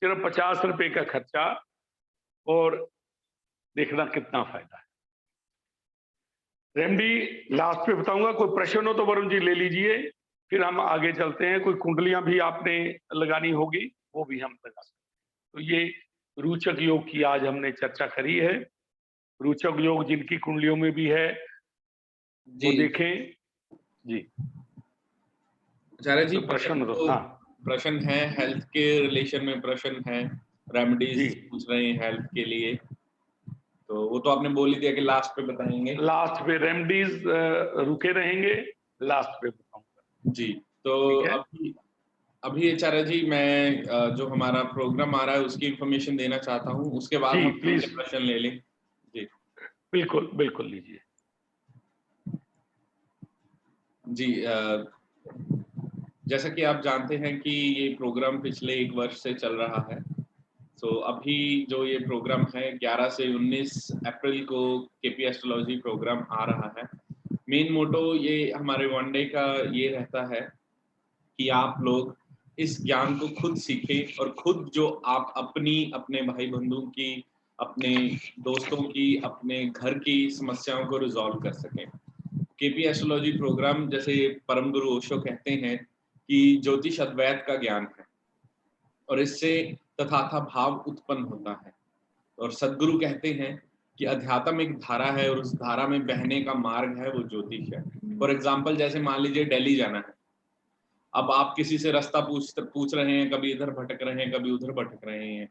A: सिर्फ 50 रुपए का खर्चा और देखना कितना फायदा है। रेमेडी लास्ट पे बताऊंगा। कोई प्रश्न हो तो वरुण जी ले लीजिए, फिर हम आगे चलते हैं। कोई कुंडलियां भी आपने लगानी होगी, वो भी हम लगा सकते हैं। तो ये रोचक योग की आज हमने चर्चा करी है। रोचक योग जिनकी कुंडलियों में भी है वो देखें जी।
B: आचार्य जी,
A: तो प्रश्न तो हाँ,
B: प्रश्न है, हेल्थ के रिलेशन में प्रश्न है, रेमेडीज पूछ रहे हैं हेल्थ के लिए, तो वो तो आपने बोल ही दिया कि लास्ट पे बताएंगे। लास्ट पे
A: रेमेडीज रुके रहेंगे, लास्ट पे बताऊंगा
B: जी। तो अभी आचार्य जी मैं जो हमारा प्रोग्राम आ रहा है उसकी इंफॉर्मेशन देना चाहता हूँ, उसके बाद हम प्लीज प्रश्न ले लें। जी
A: बिल्कुल बिल्कुल लीजिए
B: जी। जैसा कि आप जानते हैं कि ये प्रोग्राम पिछले 1 वर्ष से चल रहा है। तो अभी जो ये प्रोग्राम है 11 से 19 अप्रैल को केपी एस्ट्रोलॉजी प्रोग्राम आ रहा है। मेन मोटो ये हमारे वन डे का ये रहता है कि आप लोग इस ज्ञान को खुद सीखें और खुद जो आप अपने भाई बंधुओं की, अपने दोस्तों की, अपने घर की समस्याओं को रिजॉल्व कर सकें। केपी एस्ट्रोलॉजी प्रोग्राम, जैसे परम गुरु ओशो कहते हैं कि ज्योतिष अद्वैत का ज्ञान है और इससे तथाथा भाव उत्पन्न होता है। और सदगुरु कहते हैं कि अध्यात्म एक धारा है और उस धारा में बहने का मार्ग है वो ज्योतिष है। फॉर एग्जाम्पल, जैसे मान लीजिए दिल्ली जाना है, अब आप किसी से रास्ता पूछ रहे हैं, कभी इधर भटक रहे हैं, कभी उधर भटक रहे हैं,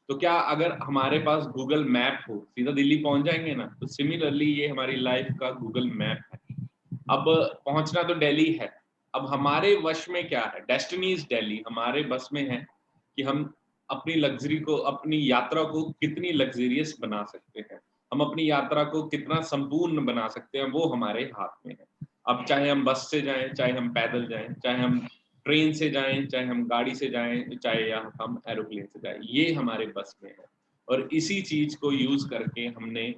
B: तो क्या अगर हमारे पास गूगल मैप हो, सीधा दिल्ली पहुंच जाएंगे ना? तो सिमिलरली ये हमारी लाइफ का गूगल मैप है। अब पहुंचना तो दिल्ली है, अब हमारे वश में क्या है? Destiny is Delhi. हमारे बस में है कि हम अपनी लग्जरी को, अपनी यात्रा को कितनी लग्जरियस बना सकते हैं, हम अपनी यात्रा को कितना संपूर्ण बना सकते हैं, वो हमारे हाथ में है। अब चाहे हम बस से जाएं, चाहे हम पैदल जाएं, चाहे हम ट्रेन से जाएं, चाहे हम गाड़ी से जाएं, चाहे या हम एरोप्लेन से जाएं, ये हमारे बस में है। और इसी चीज को यूज करके हमने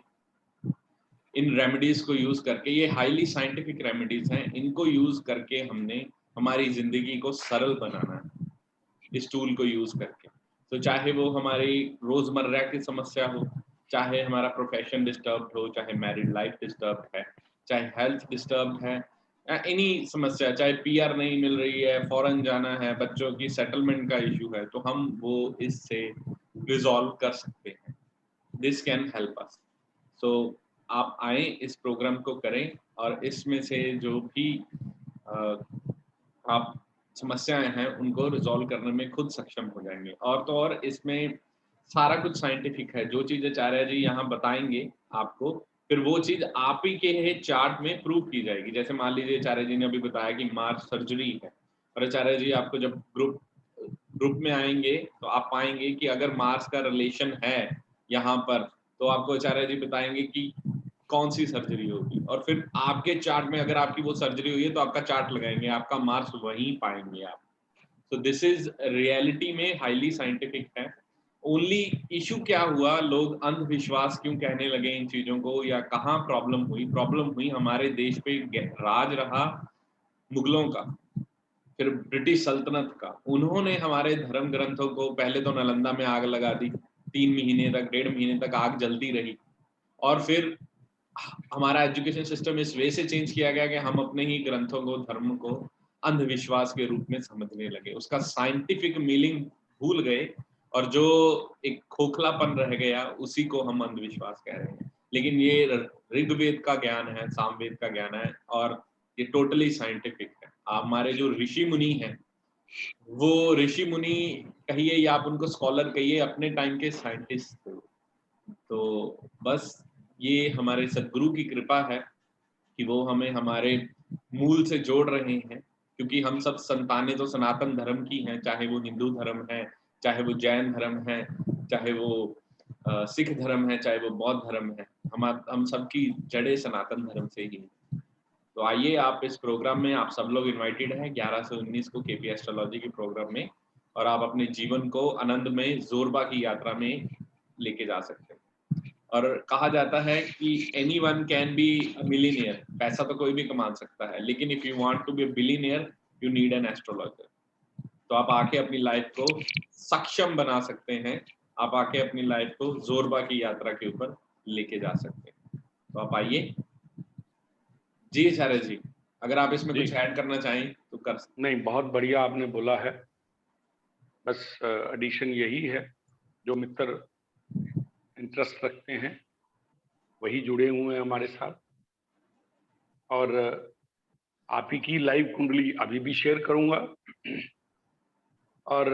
B: इन रेमेडीज को यूज करके, ये हाईली साइंटिफिक रेमेडीज हैं, इनको यूज करके हमने हमारी जिंदगी को सरल बनाना है इस टूल को यूज करके। तो चाहे वो हमारी रोजमर्रा की समस्या हो, चाहे हमारा प्रोफेशन डिस्टर्ब हो, चाहे मैरिड लाइफ डिस्टर्ब है, चाहे हेल्थ डिस्टर्ब है, एनी समस्या, चाहे पीआर नहीं मिल रही है, फॉरेन जाना है, बच्चों की सेटलमेंट का इशू है, तो हम वो इससे रिजॉल्व कर सकते हैं। This can help us. So आप आए, इस प्रोग्राम को करें और इसमें से जो भी आप समस्याएं हैं उनको रिजॉल्व करने में खुद सक्षम हो जाएंगे। और तो और इसमें सारा कुछ साइंटिफिक है। जो चीज आचार्य जी यहाँ बताएंगे आपको, फिर वो चीज आप ही के चार्ट में प्रूव की जाएगी। जैसे मान लीजिए आचार्य जी ने अभी बताया कि मार्स सर्जरी है, और आचार्य जी आपको जब ग्रुप में आएंगे तो आप पाएंगे कि अगर मार्स का रिलेशन है यहाँ पर, तो आपको आचार्य जी बताएंगे कि कौन सी सर्जरी होगी, और फिर आपके चार्ट में अगर आपकी वो सर्जरी हुई है तो आपका चार्ट लगाएंगे, आपका मार्क्स वहीं पाएंगे आप। तो दिस इज रियलिटी में हाईली साइंटिफिक है। ओनली इशू क्या हुआ, लोग अंधविश्वास क्यों कहने लगे इन चीजों को, या कहाँ प्रॉब्लम हुई? प्रॉब्लम हुई हमारे देश पे राज रहा मुगलों का, फिर ब्रिटिश सल्तनत का। उन्होंने हमारे धर्म ग्रंथों को, पहले तो नालंदा में आग लगा दी, 3 महीने तक, 1.5 महीने तक आग जलती रही, और फिर हमारा एजुकेशन सिस्टम इस वे से चेंज किया गया कि हम अपने ही ग्रंथों को, धर्म को अंधविश्वास के रूप में समझने लगे, उसका साइंटिफिक मीनिंग भूल गए, और जो एक खोखलापन रह गया उसी को हम अंधविश्वास कह रहे हैं। लेकिन ये ऋग्वेद का ज्ञान है, सामवेद का ज्ञान है, और ये टोटली साइंटिफिक है। हमारे जो ऋषि मुनि हैं, वो ऋषि मुनि कहिए या आप उनको स्कॉलर कहिए, अपने टाइम के साइंटिस्ट थे। तो बस ये हमारे सदगुरु की कृपा है कि वो हमें हमारे मूल से जोड़ रहे हैं, क्योंकि हम सब संतानें तो सनातन धर्म की हैं, चाहे वो हिंदू धर्म है, चाहे वो जैन धर्म है, चाहे वो सिख धर्म है, चाहे वो बौद्ध धर्म है, हम सबकी जड़ें सनातन धर्म से ही हैं। तो आइए, आप इस प्रोग्राम में आप सब लोग इनवाइटेड हैं 11 से 19 को केपी एस्ट्रोलॉजी के प्रोग्राम में, और आप अपने जीवन को आनंद में जोरबा की यात्रा में लेके जा सकते हैं। और कहा जाता है कि anyone can be a millionaire, पैसा तो कोई भी कमा सकता है, लेकिन if you want to be a billionaire you need an astrologer. तो आप आके अपनी लाइफ को सक्षम बना सकते हैं, आप आके अपनी लाइफ को जोरबा की यात्रा के ऊपर लेके जा सकते हैं। तो आप आइए। जी आचार्य जी, अगर आप इसमें
A: जी।
B: कुछ ऐड करना चाहें तो कर सकते।
A: नहीं, बहुत बढ़िया आपने बोला है। बस एडिशन यही है, जो मित्र इंटरेस्ट रखते हैं वही जुड़े हुए हैं हमारे साथ। और आप ही की लाइव कुंडली अभी भी शेयर करूंगा, और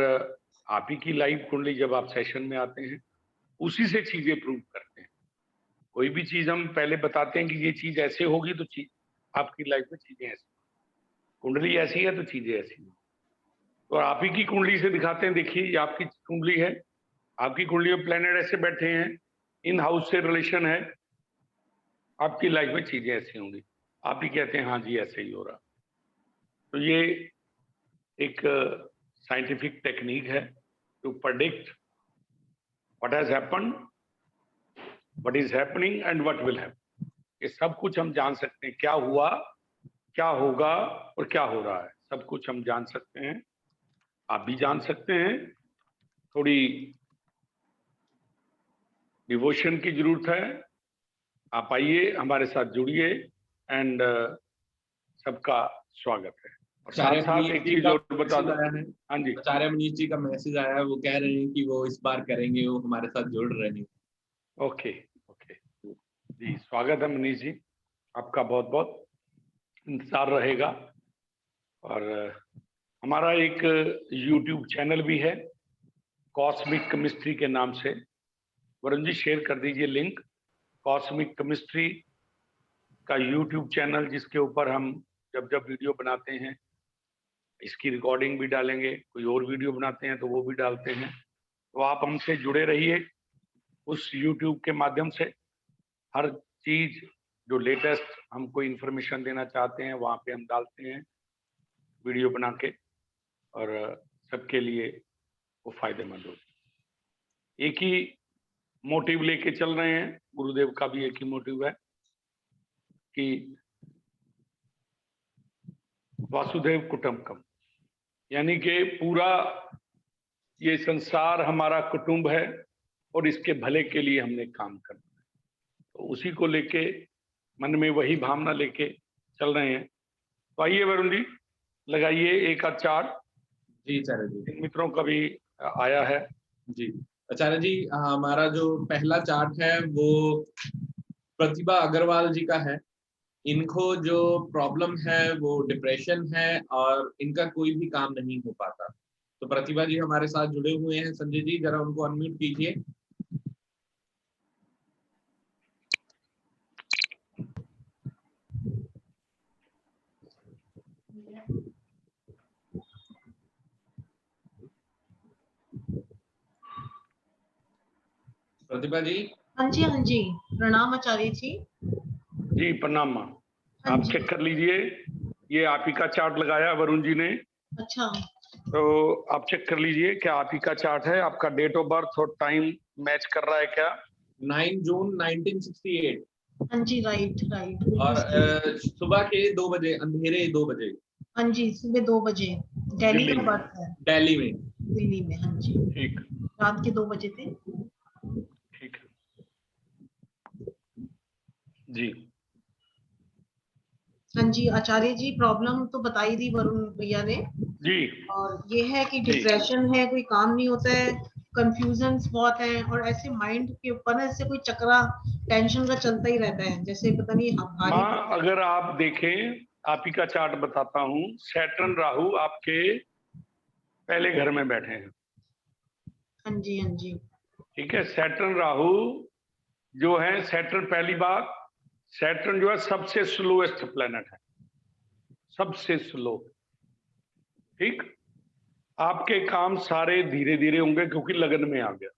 A: आप ही की लाइव कुंडली जब आप सेशन में आते हैं उसी से चीजें प्रूव करते हैं। कोई भी चीज हम पहले बताते हैं कि ये चीज ऐसे होगी, तो चीज आपकी लाइफ में चीजें ऐसी, कुंडली ऐसी है तो चीजें ऐसी हैं। तो आप ही की कुंडली से दिखाते हैं, देखिए ये आपकी कुंडली है, आपकी कुंडली में प्लेनेट ऐसे बैठे हैं, इन हाउस से रिलेशन है, आपकी लाइफ में चीजें ऐसी होंगी। आप ही कहते हैं हाँ जी ऐसे ही हो रहा। तो ये एक साइंटिफिक टेक्निक है to predict what has happened, what is happening and what will happen. ये सब कुछ हम जान सकते हैं, क्या हुआ, क्या होगा और क्या हो रहा है, सब कुछ हम जान सकते हैं। आप भी जान सकते हैं। थोड़ी डिवोशन की जरूरत है। आप आइए, हमारे साथ जुड़िए, एंड सबका स्वागत है। और साथ साथ एक चीज और बता दो। हाँ जी,
B: आचार्य मनीष जी का मैसेज आया है, वो कह रहे हैं कि वो इस बार करेंगे, वो हमारे साथ जुड़ रहे हैं।
A: ओके ओके जी, स्वागत है मनीष जी, आपका बहुत बहुत इंतजार रहेगा। और हमारा एक यूट्यूब चैनल भी है कॉस्मिक केमिस्ट्री के नाम से। वरुण जी शेयर कर दीजिए लिंक। कॉस्मिक केमिस्ट्री का यूट्यूब चैनल, जिसके ऊपर हम जब जब वीडियो बनाते हैं इसकी रिकॉर्डिंग भी डालेंगे, कोई और वीडियो बनाते हैं तो वो भी डालते हैं। तो आप हमसे जुड़े रहिए उस यूट्यूब के माध्यम से। हर चीज जो लेटेस्ट हम कोई इंफॉर्मेशन देना चाहते हैं वहाँ पे हम डालते हैं वीडियो बना के, और सबके लिए वो फायदेमंद हो। एक ही मोटिव लेके चल रहे हैं, गुरुदेव का भी एक ही मोटिव है कि वासुदेव कुटुंबकम, यानी कि पूरा ये संसार हमारा कुटुंब है और इसके भले के लिए हमने काम करना है। तो उसी को लेके मन में वही भावना लेके चल रहे हैं। तो आइए वरुण जी, लगाइए एक आध चार्ट।
B: जी आचार्य जी।
A: इन मित्रों का भी आया है।
B: जी आचार्य जी, हमारा जो पहला चार्ट है वो प्रतिभा अग्रवाल जी का है। इनको जो प्रॉब्लम है वो डिप्रेशन है और इनका कोई भी काम नहीं हो पाता। तो प्रतिभा जी हमारे साथ जुड़े हुए हैं। संजय जी जरा उनको अनम्यूट कीजिए। प्रतिभा जी।
C: हाँ जी, हाँ जी, प्रणाम आचार्य जी।
A: जी प्रणाम माँ।
C: हाँ
A: आप
C: जी।
A: चेक कर लीजिए, ये आप ही का चार्ट लगाया वरुण जी ने।
C: अच्छा,
A: तो आप चेक कर लीजिए क्या आप ही का चार्ट है, आपका डेट ऑफ बर्थ और टाइम मैच कर रहा है क्या?
B: 9 जून 1968
C: हाँ जी, राइट राइट,
B: और
C: बिल्कुल सही।
B: सुबह के 2 बजे, अंधेरे 2 बजे
C: हाँ जी, सुबह 2 बजे दिल्ली
A: दिल्ली
C: का
A: में।
C: बर्थ है।
B: दिल्ली में।
C: दिल्ली में, हाँ जी,
A: ठीक
C: रात के 2 बजे थे।
A: ठीक है जी।
C: हाँ जी आचार्य जी, प्रॉब्लम तो बताई दी वरुण भैया ने,
A: जी
C: और ये है कि
A: जी
C: डिप्रेशन है, कोई काम नहीं होता है, कंफ्यूजन्स बहुत है, और ऐसे माइंड के ऊपर ना ऐसे कोई चक्रा टेंशन का चलता ही रहता है, जैसे पता नहीं भारी।
A: माँ, अगर आप देखें, आप ही का चार्ट बताता हूँ। सैटर्न राहु आपके पहले घर में बैठे हैं।
C: हाँ जी, हाँ जी,
A: ठीक है, सैटर्न राहु जो है, सैटर्न पहली बात, सैटर्न जो है सबसे स्लोएस्ट प्लेनेट है, सबसे स्लो। ठीक, आपके काम सारे धीरे धीरे होंगे क्योंकि लगन में आ गया।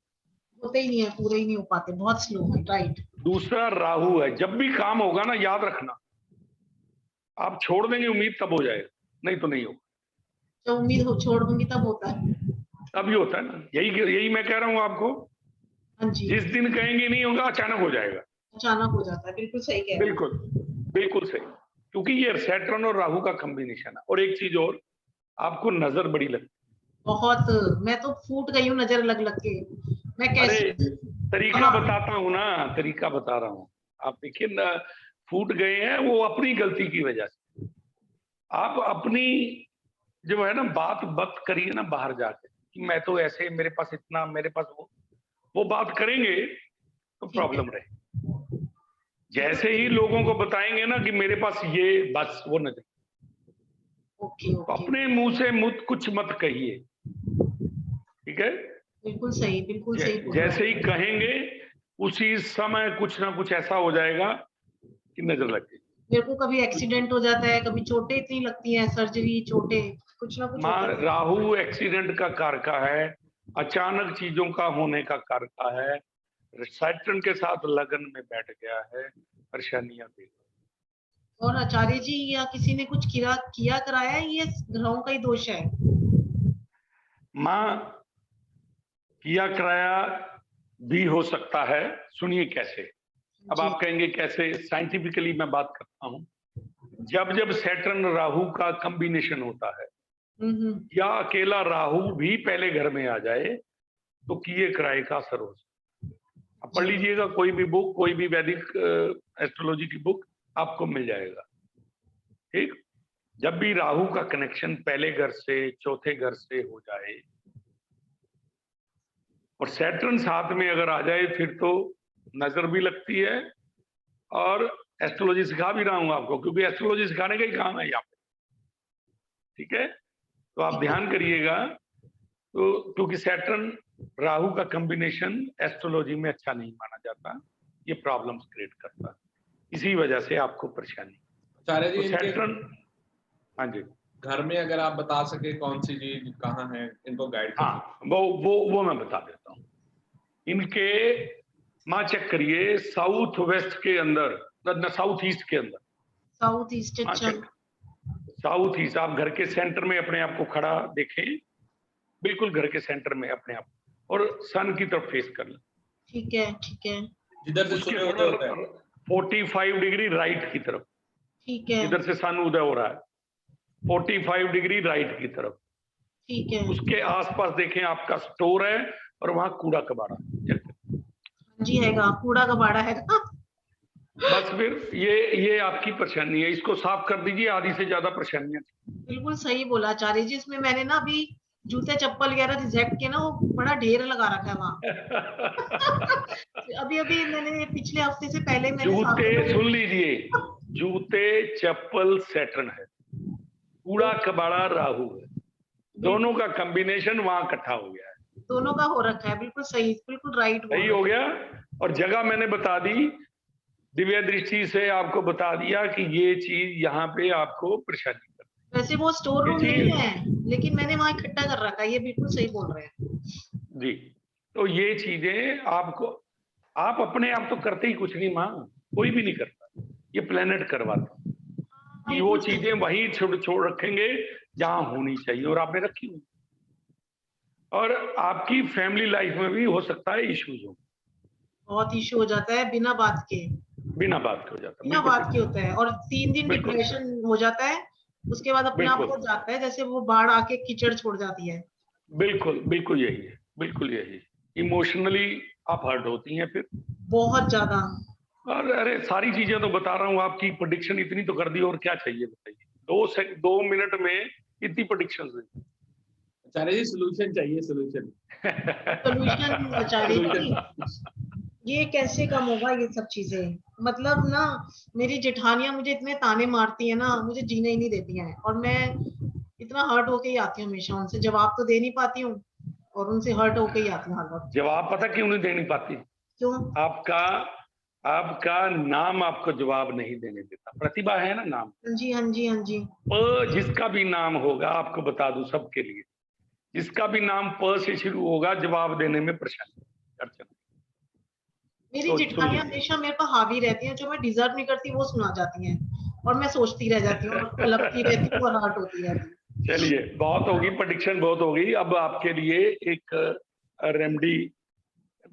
C: होते ही नहीं है, पूरे ही नहीं हो पाते, बहुत स्लो है। राइट।
A: दूसरा राहु है, जब भी काम होगा ना याद रखना, आप छोड़ देंगे उम्मीद तब हो जाएगा, नहीं तो नहीं होगा।
C: जो उम्मीद हो छोड़ दूंगी तब होता है।
A: तभी होता है ना, यही मैं कह रहा हूँ आपको।
C: हाँ जी।
A: जिस दिन कहेंगे नहीं होगा अचानक हो जाएगा।
C: अचानक हो जाता है, बिल्कुल सही कह रहे हैं।
A: बिल्कुल बिल्कुल सही, क्योंकि ये सैटर्न और राहु का कॉम्बिनेशन है। और एक चीज और, आपको नजर बड़ी लगती
C: बहुत, मैं तो फूट गई हूँ नजर लग लग के। मैं
A: है।
C: कैसे
A: अरे तरीका बताता हूँ ना, तरीका बता रहा हूँ। आप देखिए ना, फूट गए हैं वो अपनी गलती की वजह से। आप अपनी जो है ना बात मत करिए ना बाहर जाके कि मैं तो ऐसे, मेरे पास इतना, मेरे पास वो बात करेंगे तो
C: ठीक है।
A: प्रॉब्लम रहे। जैसे ही लोगों को बताएंगे ना कि मेरे पास ये, बस वो नजर।
C: ओके
A: तो
C: ओके,
A: अपने मुंह से मुझ कुछ मत कहिए, ठीक है।
C: बिल्कुल सही, बिल्कुल सही बोल रहे
A: जैसे ही
C: हैं।
A: कहेंगे उसी समय कुछ ना कुछ ऐसा हो जाएगा कि नजर लग गई।
C: मेरे को कभी एक्सीडेंट हो जाता है, कभी चोटें इतनी लगती हैं, सर्जरी, चोटें, कुछ ना कुछ
A: माँ,
C: होता है।
A: राहु एक्सीडेंट का कारका है, अचानक चीजों का होने का कारका है। सैटर्न के साथ लगन में बैठ गया है, परेशानियां दे।
C: और आचार्य जी, या किसी ने कुछ किया कराया है, ये ग्रहों का ही दोष है?
A: माँ, किया कराया भी हो सकता है। सुनिए कैसे। अब
C: जी।
A: आप कहेंगे कैसे, साइंटिफिकली मैं बात करता हूँ। जब जब सैटर्न राहु का कॉम्बिनेशन होता है, या अकेला राहु भी पहले घर में आ जाए, तो किए कराए का असर हो सकता है। आप पढ़ लीजिएगा कोई भी बुक, कोई भी वैदिक एस्ट्रोलॉजी की बुक, आपको मिल जाएगा। ठीक, जब भी राहु का कनेक्शन पहले घर से चौथे घर से हो जाए और सैटर्न साथ में अगर आ जाए, फिर तो नजर भी लगती है। और एस्ट्रोलॉजी सिखा भी रहा हूं आपको, क्योंकि एस्ट्रोलॉजी सिखाने का ही काम है यहाँ पे, ठीक है। तो आप ध्यान करिएगा। तो क्योंकि सैटर्न राहु का कॉम्बिनेशन एस्ट्रोलॉजी में अच्छा नहीं माना जाता, ये प्रॉब्लम्स क्रिएट करता है, इसी वजह से आपको परेशानी।
B: आचार्य जी,
A: तो
B: इनके
A: सैटर्न, हाँ जी,
B: घर में अगर आप बता सके कौन सी चीज कहाँ है, इनको गाइड कर
A: हाँ, वो मैं बता देता हूँ। इनके माँ चेक करिए, साउथ वेस्ट के अंदर, साउथ ईस्ट के अंदर,
C: साउथ ईस्ट,
A: माँ
C: अच्छा।
A: Check, south east. आप घर के सेंटर में अपने आप को खड़ा देखें, बिल्कुल घर के सेंटर में अपने आप, और सन की तरफ फेस कर लें।
C: ठीक है, ठीक है,
B: जिधर से
A: उसके
B: सूर्य उदय होता है।
A: 45 डिग्री राइट की तरफ,
C: ठीक है,
A: इधर से सन उदय हो रहा है, 45 डिग्री राइट की तरफ।
C: ठीक है।
A: उसके आसपास देखें, आपका स्टोर है और वहां कूड़ा कबाड़ा,
C: जी हैगा, कूड़ा कबाड़ा हैगा।
A: बस फिर ये आपकी परेशानी है, इसको साफ कर दीजिए, आधी से ज्यादा परेशानियां।
C: बिल्कुल सही बोला आचार्य जी। इसमें मैंने ना अभी जूते चप्पल वगैरह रिजेक्ट के ना, वो बड़ा ढेर लगा रखा है वहां। अभी अभी मैंने पिछले हफ्ते से पहले मैंने साफ
A: जूते,
C: करना।
A: सुन लीजिए, जूते चप्पल सैटर्न है, कूड़ा कबाड़ा राहु है, दोनों का कॉम्बिनेशन वहां इकट्ठा हो गया है।
C: दोनों का हो रखा है, बिल्कुल सही, बिल्कुल राइट बोल
A: सही
C: रहे
A: हो
C: हैं।
A: गया। और जगह मैंने बता दी, दिव्य दृष्टि से आपको बता दिया कि ये चीज यहाँ पे आपको परेशानी कर,
C: वैसे वो स्टोर
A: ये
C: रूम नहीं
A: चीज,
C: है, लेकिन मैंने वहां इकट्ठा कर रखा है, ये बिल्कुल सही बोल रहे हैं।
A: जी। तो ये चीजें आपको, आप अपने आप तो करते ही कुछ नहीं माँ, कोई भी नहीं करता, ये प्लेनेट करवाता कि वो
C: बिल्कुल सही।
A: चीजें वहीं छोड़ रखेंगे जहां होनी चाहिए, और आपने रखी हुई। और आपकी फैमिली लाइफ में भी हो सकता है इश्यूज हो,
C: बहुत इशू हो जाता है बिना बात के,
A: बिना बात के हो जाता है।
C: बिना
A: बिल्कुल
C: बात
A: ठीक,
C: के होता है, और 3 दिन
A: बिल्कुल
C: डिप्रेशन हो जाता है। उसके बाद अपने आप
A: बिल्कुल
C: हो जाता है, जैसे वो बाढ़ आके कीचड़ छोड़ जाती है।
A: बिल्कुल बिल्कुल यही है, बिल्कुल यही। इमोशनली आप हर्ट होती हैं फिर।
C: बहुत ज्यादा।
A: और अरे सारी चीजें तो बता रहा हूँ, आपकी प्रेडिक्शन इतनी तो कर दी, और क्या चाहिए बताइए। 2 मिनट में इतनी प्रेडिक्शन हुई।
B: आचार्य जी, सोल्यूशन चाहिए, सोल्यूशन।
C: सोल्यूशन आचार्य जी, ये कैसे कम होगा ये सब चीजें? मतलब ना, मेरी जेठानियां मुझे इतने ताने मारती है ना, मुझे जीने ही नहीं देती हैं, और मैं इतना हर्ट होके ही आती हूँ हमेशा। उनसे जवाब तो दे नहीं पाती हूँ, और उनसे हर्ट होके ही आती हूँ हर वक्त।
A: जवाब पता क्यों नहीं देनी पाती?
C: क्यों?
A: आपका आपका नाम आपको जवाब नहीं देने देता। प्रतिभा है ना नाम,
C: हाँ जी, हाँ जी, हाँ जी।
A: जिसका भी नाम होगा, आपको बता दूं सबके लिए, जिसका भी नाम प से शुरू होगा, जवाब देने में परेशानी, अड़चन।
C: मेरी
A: तो
C: जेठानियां
A: सुन
C: हमेशा मेरे पर हावी रहती हैं, जो मैं डिजर्व नहीं करती वो सुना जाती हैं, और मैं सोचती रह जाती हूँ और कलपती रहती हूँ और हर्ट होती रहती हूँ।
A: चलिए, बहुत होगी, प्रेडिक्शन बहुत होगी। अब आपके लिए एक रेमेडी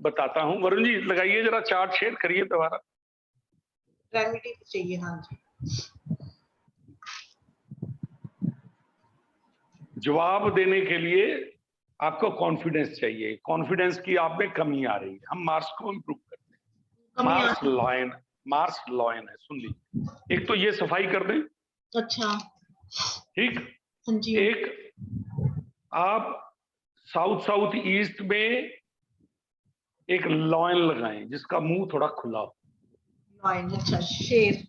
A: बताता हूँ। वरुण जी लगाइए जरा, चार्ट शेयर करिए दोबारा।
C: रेमेडी चाहिए, हाँ जी।
A: जवाब देने के लिए आपको कॉन्फिडेंस चाहिए। कॉन्फिडेंस की आप में कमी आ रही है, हम मार्स को इम्प्रूव करते हैं।
C: कमी आ
A: मार्स लॉयन है, सुन लीजिए। एक तो ये सफाई कर दें,
C: अच्छा,
A: ठीक।
C: हाँ जी।
A: एक आप साउथ ईस्ट में एक लॉयन लगाएं जिसका मुंह थोड़ा खुला हो,
C: लॉयन, अच्छा, शेर।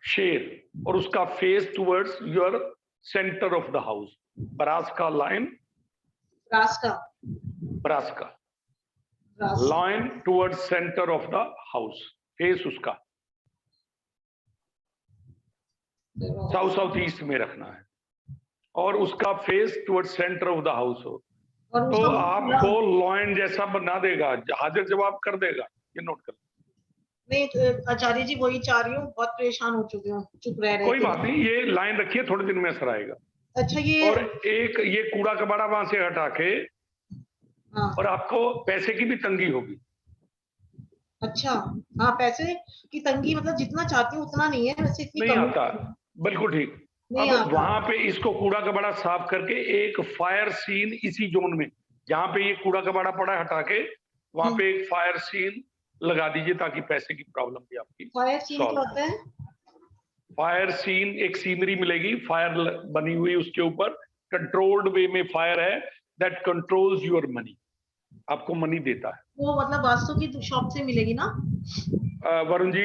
A: शेर, और उसका face towards your centre of the house. Brass line,
C: रास्का,
A: ब्रास्का
C: रास,
A: lion towards centre of the house, face उसका साउथ ईस्ट में रखना है, और उसका face towards centre of the house हो,
C: और
A: तो
C: उसका
A: आपको लॉयन जैसा बना देगा, हाजिर जवाब कर देगा। ये नोट कर।
C: नहीं तो आचार्य जी वही चाह रही हूँ, बहुत परेशान हो चुकी हूँ, चुप रह रहे
A: कोई
C: थे।
A: बात नहीं, ये लाइन रखिए, थोड़े दिन में असर आएगा।
C: अच्छा, ये
A: और एक ये कूड़ा कबाड़ा वहां से हटा के,
C: हाँ,
A: और आपको पैसे की भी तंगी होगी।
C: अच्छा, हाँ, पैसे की तंगी मतलब जितना चाहती हूँ उतना नहीं है, वैसे इतनी
A: नहीं
C: कमी
A: आता, बिल्कुल ठीक।
C: नहीं
A: अब
C: आता।
A: वहां पे इसको कूड़ा कबाड़ा साफ करके एक फायर सीन इसी जोन में, जहां पे ये कूड़ा कबाड़ा पड़ा है, हटा के वहां पे एक फायर सीन लगा दीजिए, ताकि पैसे की प्रॉब्लम भी आपकी
C: फायर सीन क्या
A: सॉल्व
C: होता
A: हो।
C: है?
A: फायर सीन एक सीनरी मिलेगी, फायर बनी हुई, उसके ऊपर कंट्रोल्ड वे में फायर है, दैट कंट्रोल्स योर मनी, आपको मनी देता है।
C: वो मतलब वास्तु की शॉप से मिलेगी ना?
A: वरुण जी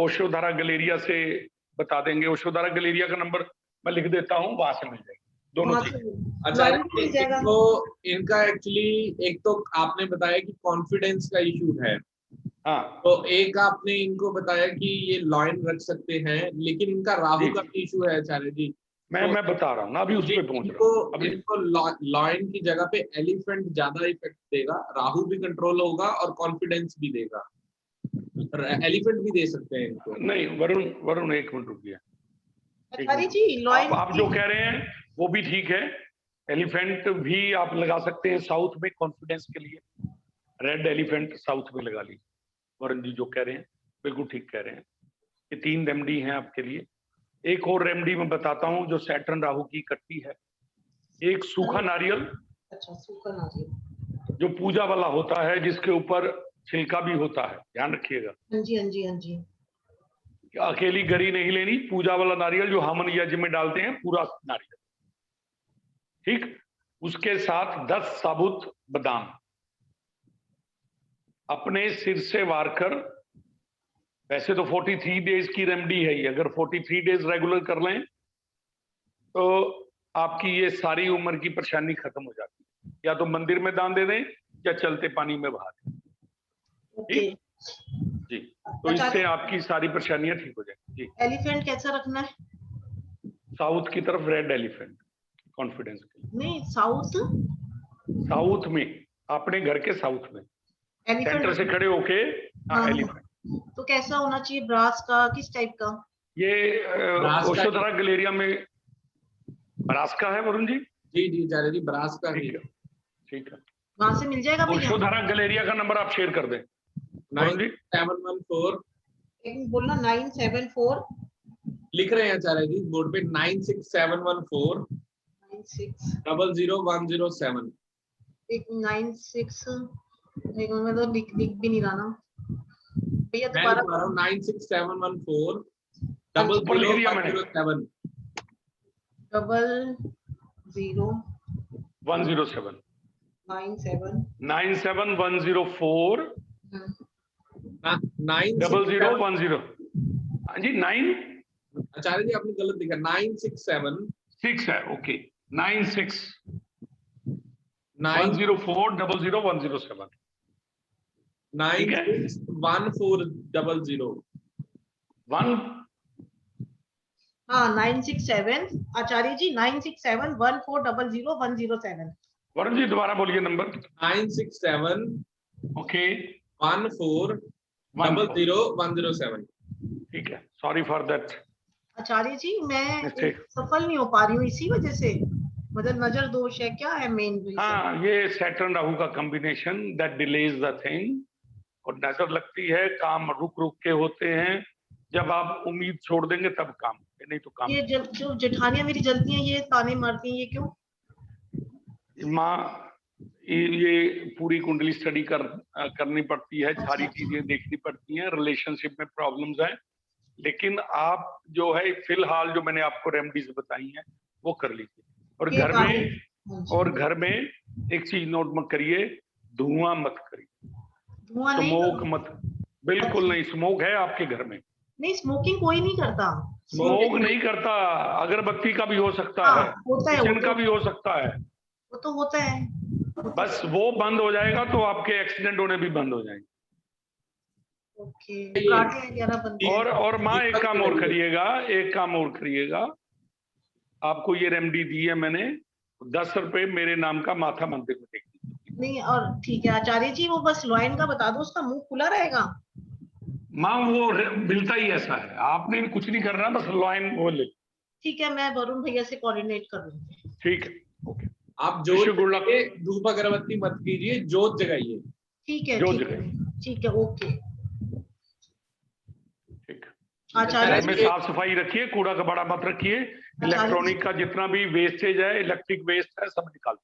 A: ओशोधारा गैलेरिया से बता देंगे। ओशोधारा गैलेरिया का नंबर मैं लिख देता हूँ, वहां से मिल जाएगी दोनों
C: वहाँ
A: चीज।
C: से
B: अच्छा,
C: मिल जाएगा।
B: इनको इनका एक्चुअली एक तो आपने बताया कि कॉन्फिडेंस का इशू है,
A: हाँ,
B: तो एक आपने इनको बताया कि ये लॉयन रख सकते हैं, लेकिन इनका राहु का भी इशू है आचार्य जी। तो
A: मैं बता रहा हूँ ना, अभी उस पे पहुंच रहा
B: इनको
A: हूँ अभी।
B: इनको लॉयन की जगह पे एलिफेंट ज्यादा इफेक्ट देगा, राहु भी कंट्रोल होगा और कॉन्फिडेंस भी देगा। एलिफेंट भी दे सकते हैं इनको।
A: नहीं वरुण एक मिनट रुकिए।
C: आचार्य जी लॉयन
A: आप जो कह रहे हैं वो भी ठीक है, एलिफेंट भी आप लगा सकते हैं साउथ में कॉन्फिडेंस के लिए। रेड एलिफेंट साउथ में लगा लीजिए। वरुण जी जो कह रहे हैं बिल्कुल ठीक कह रहे हैं। ये 3 रेमेडी हैं आपके लिए। एक और रेमेडी मैं बताता हूँ जो सैटर्न राहु की इकट्ठी है। एक सूखा नारियल,
C: अच्छा, सूखा नारियल,
A: जो पूजा वाला होता है, जिसके ऊपर छिलका भी होता है, ध्यान रखिएगा।
C: हाँ जी, हाँ जी, हाँ जी।
A: अकेली गरी नहीं लेनी, पूजा वाला नारियल जो हवन यज्ञ में डालते हैं, पूरा नारियल, ठीक। उसके साथ 10 साबुत बादाम अपने सिर से वार कर, वैसे तो 43 डेज की रेमेडी है ये, अगर 43 डेज रेगुलर कर लें तो आपकी ये सारी उम्र की परेशानी खत्म हो जाती है। या तो मंदिर में दान दे दें या चलते पानी में बहा दें, ठीक जी। तो इससे आपकी सारी परेशानियां ठीक हो जाएंगी जी।
C: एलिफेंट कैसा रखना है?
A: साउथ की तरफ रेड एलिफेंट, कॉन्फिडेंस के लिए।
C: नहीं, साउथ
A: में, अपने घर के साउथ में,
C: एलिफेंट
A: सेंटर से खड़े होके, हाँ, एलिफेंट।
C: तो कैसा होना चाहिए? ब्रास का, किस टाइप का?
A: ये ओशोधरा गैलेरिया में ब्रास का है वरुण जी।
B: जी आचार्य जी, ब्रास का ही।
A: ठीक है,
C: वहां से मिल जाएगा भैया?
A: ओशोधरा गैलेरिया का नंबर आप शेयर कर दें वरुण जी।
B: 9714
C: एक बोलना, 974
B: लिख रहे हैं आचार्य जी बोर्ड पे, 96714 00107।
C: एक 96, एक मैं तो लिख भी नहीं रहा ना भैया, दोबारा
B: 96714 00107।
C: 00107
A: 97104 0010। हाँ जी, 9
B: आचार्य जी आपने गलत लिखा, 967
A: है, ओके, 9610400107।
B: 96140
C: हाँ, 967 आचार्य जी, 96714000107।
A: वरुण जी दोबारा बोलिए नंबर।
B: 967
A: ओके
B: 14 000107।
A: ठीक है, सॉरी फॉर दैट।
C: आचार्य जी मैं
A: मिस्टेक।
C: सफल नहीं हो पा रही हूँ इसी वजह से, मतलब नजर दोष है, क्या है मेन रीजन?
A: हाँ, ये सैटर्न राहु का combination that delays the thing, और नजर लगती है, काम रुक रुक के होते हैं, जब आप उम्मीद छोड़ देंगे तब काम, नहीं तो काम।
C: ये जो जेठानियां मेरी जलती हैं, ये ताने मारती हैं, ये क्यों?
A: माँ, ये पूरी कुंडली स्टडी करनी पड़ती है, सारी चीजें देखनी पड़ती हैं, रिलेशनशिप में प्रॉब्लम्स हैं, लेकिन आप जो है फिलहाल जो मैंने आपको रेमेडीज बताई हैं वो कर लीजिए। और घर में एक चीज नोट मत करिए, धुआं मत करिए, स्मोक मत, बिल्कुल नहीं। स्मोक है आपके घर में?
C: नहीं, स्मोकिंग कोई नहीं करता।
A: स्मोक नहीं करता, अगरबत्ती का भी हो सकता है, किचन का भी हो सकता है,
C: वो तो होता है।
A: बस वो बंद हो जाएगा तो आपके एक्सीडेंट होने भी बंद हो जाएंगे। और माँ एक काम और करिएगा, आपको ये रेमेडी दी है मैंने, 10 रुपए मेरे नाम का माथा मंदिर में देख दीजिए।
C: नहीं, और ठीक है आचार्य जी, वो बस लॉइन का बता दो, उसका मुंह खुला रहेगा।
A: माँ वो मिलता ही ऐसा है, आपने कुछ नहीं करना, बस लॉइन वो ले।
C: ठीक है, मैं वरुण भैया से कोऑर्डिनेट कर लूंगी।
A: ठीक है, ओके।
B: आप जोत के धूप अगरबत्ती मत कीजिए, जोत जगाइए।
C: ठीक है, ठीक है, ओके।
A: घर में साफ सफाई रखिए, कूड़ा कबाड़ा मत रखिए, इलेक्ट्रॉनिक का जितना भी वेस्टेज है, इलेक्ट्रिक वेस्ट है, सब निकाल।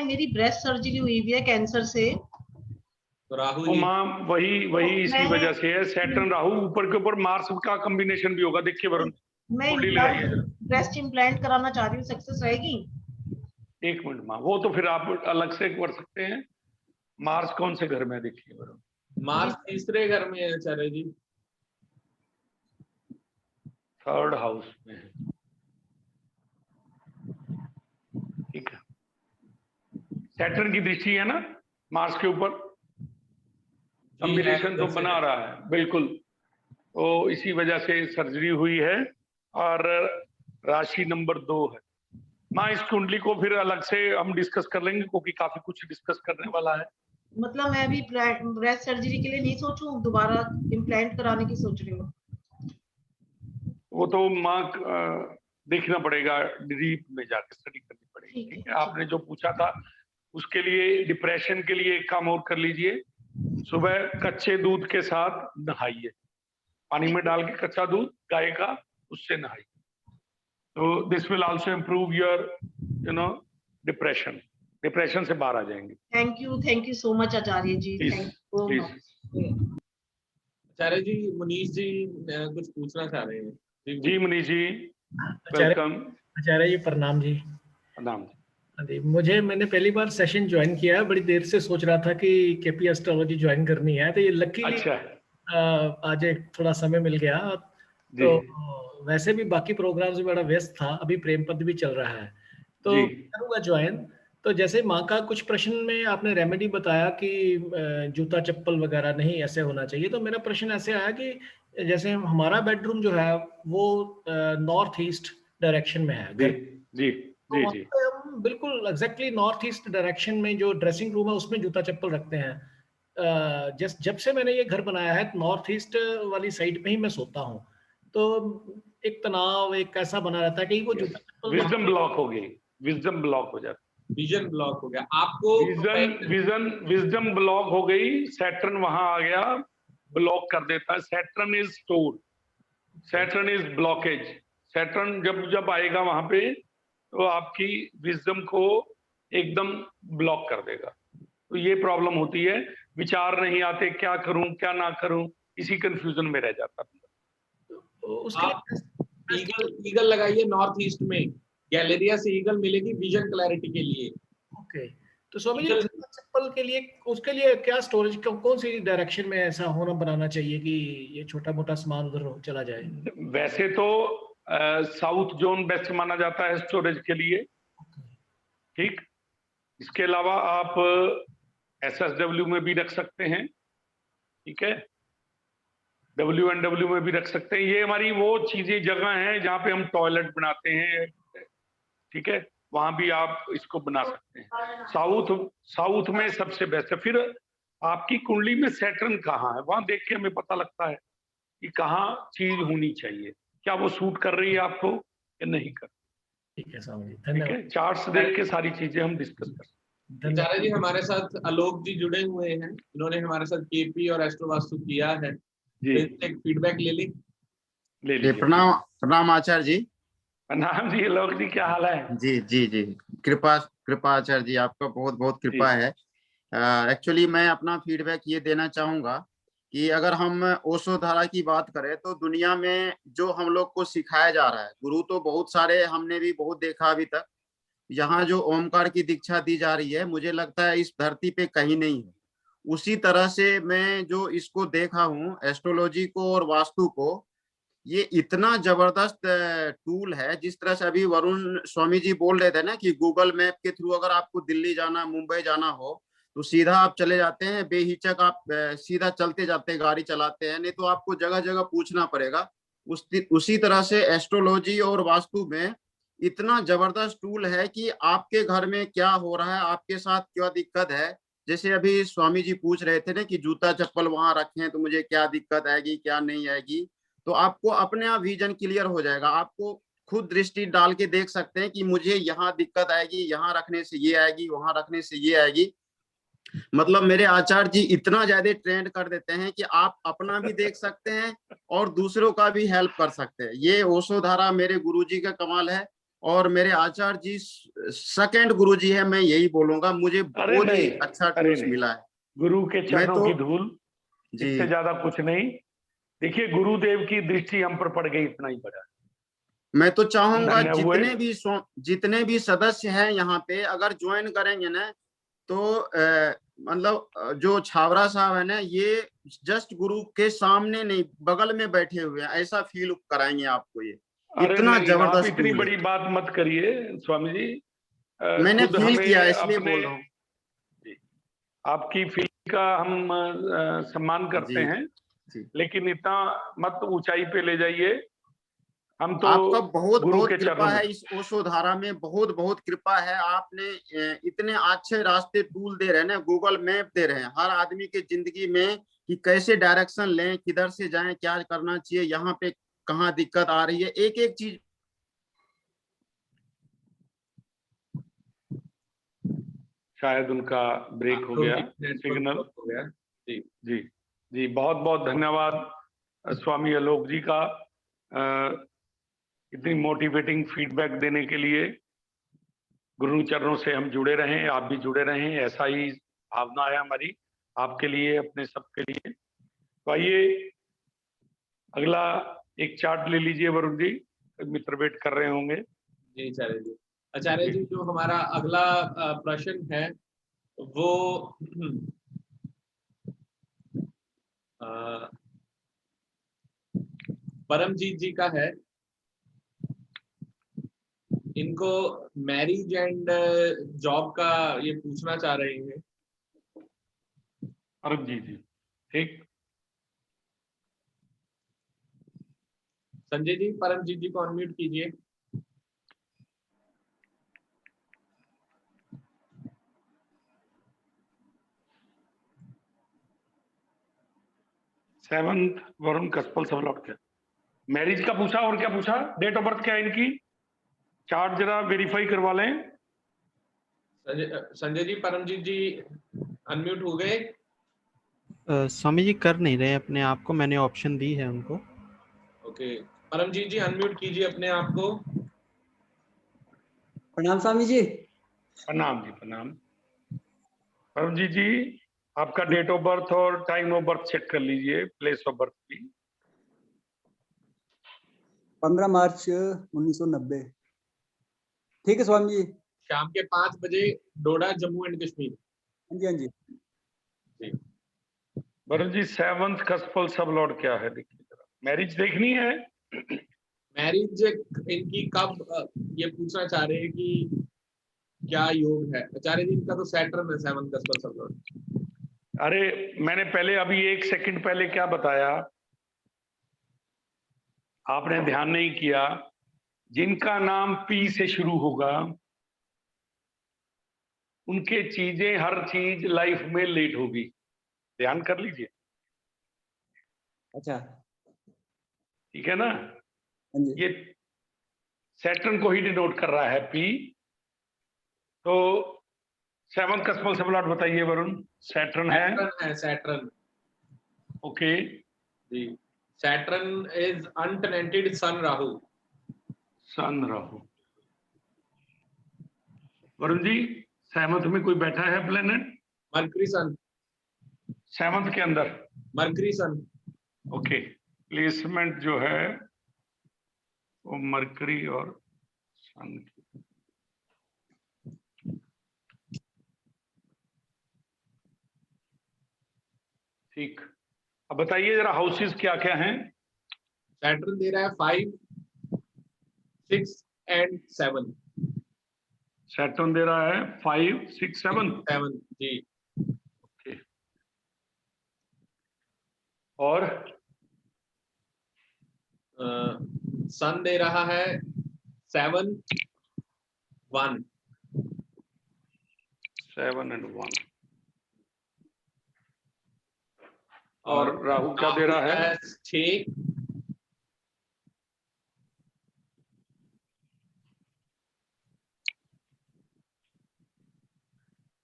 C: मेरी ब्रेस्ट सर्जरी हुई हुई है कैंसर से,
B: तो राहु
A: माँ वही इसी वजह से है, सैटर्न राहु, ऊपर के ऊपर मार्स का कॉम्बिनेशन भी होगा, देखिए वरुण।
C: मैं ब्रेस्ट इम्प्लांट कराना चाह रही हूँ, सक्सेस रहेगी?
A: एक मिनट माँ, वो तो फिर आप अलग से कर सकते हैं। मार्स कौन से घर में है देखिए वरुण?
B: मार्स तीसरे घर में है आचार्य जी,
A: 3rd हाउस में है। ठीक है, सैटर्न की दृष्टि है ना मार्स के ऊपर, कॉम्बिनेशन तो बना रहा है बिल्कुल, तो इसी वजह से सर्जरी हुई है, और राशि नंबर 2 है। माँ इस कुंडली को फिर अलग से हम डिस्कस कर लेंगे, क्योंकि काफी कुछ डिस्कस करने वाला है।
C: मतलब मैं अभी ब्रेस्ट सर्जरी के लिए नहीं सोचूं, दोबारा इम्प्लांट कराने की सोच रही हूँ।
A: वो तो माँ देखना पड़ेगा, डीप में जाकर स्टडी करनी पड़ेगी। ठीक है, आपने जो पूछा था उसके लिए, डिप्रेशन के लिए एक काम और कर लीजिए, सुबह कच्चे दूध के साथ नहाइए, पानी में डाल के कच्चा दूध गाय का, उससे नहाइए, तो this will also improve your depression से बाहर आ जाएंगे।
C: थैंक यू सो मच आचार्य जी।
B: आचार्य जी, मुनीश जी कुछ पूछना चाह रहे हैं।
A: जी मुनीश जी, वेलकम।
D: आचार्य जी प्रणाम जी।
A: प्रणाम
D: जी, मैंने पहली बार सेशन ज्वाइन किया है, बड़ी देर से सोच रहा था कि केपी एस्ट्रोलॉजी ज्वाइन करनी है, तो ये लकीली आज एक थोड़ा समय मिल गया। तो वैसे भी बाकी प्रोग्राम्स में बड़ा व्यस्त था, अभी प्रेमपद भी चल रहा है, तो करूँगा ज्वाइन। तो जैसे माँ का कुछ प्रश्न में आपने रेमेडी बताया कि जूता चप्पल वगैरह नहीं ऐसे होना चाहिए, तो मेरा प्रश्न ऐसे आया कि जैसे हमारा बेडरूम जो है वो नॉर्थ ईस्ट डायरेक्शन में है घर।
A: जी
D: तो हम बिल्कुल एग्जैक्टली नॉर्थ ईस्ट डायरेक्शन में जो ड्रेसिंग रूम है उसमें जूता चप्पल रखते हैं। जब से मैंने ये घर बनाया है नॉर्थ ईस्ट वाली साइड पे ही मैं सोता हूँ, तो एक तनाव एक ऐसा बना रहता है कि वो जूता चप्पल
A: विजडम ब्लॉक हो गई, विजडम ब्लॉक हो जाता,
B: विजन ब्लॉक हो गया आपको,
A: विजडम ब्लॉक हो गई, सैटर्न वहां आ गया, ब्लॉक कर देता है। Saturn is store, Saturn is blockage. Saturn जब आएगा वहां पे तो आपकी विजडम को एकदम ब्लॉक कर देगा, तो ये प्रॉब्लम होती है, विचार नहीं आते, क्या करूं क्या ना करूं, इसी कंफ्यूजन में रह जाता है।
B: ईगल लगाइए नॉर्थ ईस्ट में, गैलेरिया से ईगल मिलेगी विजन क्लैरिटी के लिए।
D: ओके, तो स्वामी जी चप्पल के लिए उसके लिए क्या स्टोरेज कौन सी डायरेक्शन में ऐसा होना बनाना चाहिए कि ये छोटा मोटा सामान उधर चला जाए?
A: वैसे तो साउथ जोन बेस्ट माना जाता है स्टोरेज के लिए। ठीक, इसके अलावा आप SSW में भी रख सकते हैं, ठीक है, WNW में भी रख सकते हैं। ये हमारी वो चीजें जगह हैं जहाँ पे हम टॉयलेट बनाते हैं, ठीक है, वहां भी आप इसको बना सकते हैं। साउथ में सबसे बेस्ट है। फिर आपकी कुंडली में सैटर्न कहाँ है, वहां देख के हमें पता लगता है कि कहाँ चीज होनी चाहिए, क्या वो सूट कर रही है आपको या नहीं कर।
D: ठीक है स्वामी जी,
A: ठीक
D: धन्यवाद।
A: है, चार्ट्स देख के सारी चीजें हम डिस्कस कर सकते हैं।
B: आचार्य जी हमारे साथ आलोक जी जुड़े हुए हैं, इन्होंने हमारे साथ केपी और एस्ट्रो वास्तु किया है,
A: जी
B: एक फीडबैक ले ली।
A: ले लीजिए।
E: प्रणाम प्रणाम आचार्य जी।
A: प्रणाम जी आलोक जी, क्या हाल है?
E: जी जी जी, कृपा कृपा आचार्य जी, आपका बहुत बहुत कृपा है। एक्चुअली मैं अपना फीडबैक ये देना चाहूंगा कि अगर हम ओशो धारा की बात करें तो दुनिया में जो हम लोग को सिखाया जा रहा है, गुरु तो बहुत सारे हमने भी बहुत देखा अभी तक, यहाँ जो ओमकार की दीक्षा दी जा रही है मुझे लगता है इस धरती पे कहीं नहीं है। उसी तरह से मैं जो इसको देखा हूँ एस्ट्रोलॉजी को और वास्तु को, ये इतना जबरदस्त टूल है। जिस तरह से अभी वरुण स्वामी जी बोल रहे थे ना कि गूगल मैप के थ्रू अगर आपको दिल्ली जाना, मुंबई जाना हो तो सीधा आप चले जाते हैं, बेहिचक आप सीधा चलते जाते हैं, गाड़ी चलाते हैं, नहीं तो आपको जगह जगह पूछना पड़ेगा। उसी तरह से एस्ट्रोलॉजी और वास्तु में इतना जबरदस्त टूल है कि आपके घर में क्या हो रहा है, आपके साथ क्या दिक्कत है। जैसे अभी स्वामी जी पूछ रहे थे ना कि जूता चप्पल वहां रखें तो मुझे क्या दिक्कत आएगी क्या नहीं आएगी, तो आपको अपने आप विजन क्लियर हो जाएगा। आपको खुद दृष्टि डाल के देख सकते हैं कि मुझे यहाँ दिक्कत आएगी, यहाँ रखने से ये आएगी, वहां रखने से ये आएगी। मतलब मेरे आचार्य जी इतना ज्यादा ट्रेंड कर देते हैं कि आप अपना भी देख सकते हैं और दूसरों का भी हेल्प कर सकते हैं। ये ओशो धारा मेरे गुरुजी का कमाल है। और मेरे आचार्य जी सेकंड गुरुजी है, मैं यही बोलूंगा। मुझे बहुत ही अच्छा टूल्स मिला है।
A: गुरु के चरणों की धूल,
E: जी
A: इससे ज्यादा कुछ नहीं। देखिए गुरुदेव की दृष्टि हम पर पड़ गई, इतना ही बड़ा।
E: मैं तो चाहूंगा
A: धन्य
E: जितने भी सदस्य हैं यहाँ पे अगर ज्वाइन करेंगे ना तो मतलब जो छावरा साहब है ना, ये जस्ट गुरु के सामने नहीं बगल में बैठे हुए हैं, ऐसा फील कराएंगे आपको। ये इतना जबरदस्त,
A: आप इतनी बड़ी बात मत करिए स्वामी जी।
E: मैंने
A: खुद
E: फील
A: हमें
E: किया इसलिए
A: अपने
E: बोल रहा हूँ।
A: आपकी फीलिंग का हम सम्मान करते
E: जी
A: हैं,
E: जी।
A: लेकिन इतना मत ऊंचाई पे ले जाइए। हम तो
E: आपका बहुत
A: गुरु
E: बहुत
A: के
E: कृपा
A: चरणों
E: है,
A: में।
E: इस ओशो धारा में बहुत बहुत कृपा है। आपने इतने अच्छे रास्ते टूल दे रहे हैं ना, गूगल मैप दे रहे हैं हर आदमी के जिंदगी में कि कैसे डायरेक्शन लें, किधर से जाएं, क्या करना चाहिए, यहाँ पे कहाँ दिक्कत आ रही है, एक एक चीज।
A: शायद उनका ब्रेक हो गया सिग्नल।
B: हो गया। जी
A: जी जी, बहुत बहुत धन्यवाद स्वामी आलोक जी का इतनी मोटिवेटिंग फीडबैक देने के लिए। गुरु चरणों से हम जुड़े रहें, आप भी जुड़े रहें, ऐसा ही भावना है हमारी आपके लिए, अपने सबके लिए। तो आइए अगला एक चार्ट ले लीजिए वरुण जी, मित्र वेट कर रहे होंगे।
B: जी आचार्य जी। आचार्य जी जो हमारा अगला प्रश्न है वो परमजीत जी का है। इनको मैरिज एंड जॉब का ये पूछना चाह रहे हैं।
A: परमजीत जी, ठीक।
B: संजय जी, परमजीत जी को अनम्यूट कीजिए।
A: सेवंथ वरुण कस्पल सब लौट के मैरिज का पूछा, और क्या पूछा? डेट ऑफ बर्थ क्या है इनकी? चार्ट जरा वेरीफाई करवा लें।
B: संजय जी, परमजीत जी अनम्यूट हो गए?
F: स्वामी जी कर नहीं रहे अपने आप को, मैंने ऑप्शन दी है उनको।
B: ओके, परमजीत जी अनम्यूट कीजिए अपने आप को।
G: प्रणाम स्वामी जी।
A: प्रणाम जी, प्रणाम। परमजीत जी आपका डेट ऑफ बर्थ और टाइम ऑफ बर्थ चेक कर लीजिए, प्लेस ऑफ बर्थ भी।
G: 15 मार्च 1990। ठीक है स्वामी जी।
B: शाम के 5 बजे, डोडा, जम्मू एंड कश्मीर।
G: हाँ जी हाँ जी।
A: वरुण जी सेवंथ कस्पल सब लॉर्ड क्या है, देखिए जरा। मैरिज देखनी है।
B: मैरिज इनकी कब, ये पूछना चाह रहे हैं कि क्या योग है। आचार्य जी इनका तो सैटर्न है, सेवंथ कस्पल सब लॉर्ड।
A: अरे मैंने पहले अभी 1 सेकंड पहले क्या बताया, आपने ध्यान नहीं किया। जिनका नाम पी से शुरू होगा उनके चीजें, हर चीज लाइफ में लेट होगी। ध्यान कर लीजिए,
G: अच्छा,
A: ठीक है ना।
G: हाँ जी,
A: ये सैटर्न को ही डिनोट कर रहा है पी। तो 7th का स्मॉल सिंबल बताइए वरुण। सैटर्न है,
B: सैटर्न है, Saturn.
A: Okay
B: ji, Saturn is untenanted sun Rahu.
A: Sun Rahu. Varun ji 7th में कोई बैठा है प्लेनेट?
B: मरकरी सन।
A: 7th के अंदर
B: मरकरी सन।
A: ओके, प्लेसमेंट जो है वो मरकरी और सन की। ठीक, अब बताइए जरा हाउसेस क्या क्या हैं।
B: सैटर्न दे रहा है 5, 6 एंड 7।
A: सैटर्न दे रहा है 5, 6, 7।
B: 7 जी।
A: ओके, और
B: सन दे रहा है 7, 1।
A: 7 and 1। और राहु क्या दे रहा है?
B: 6,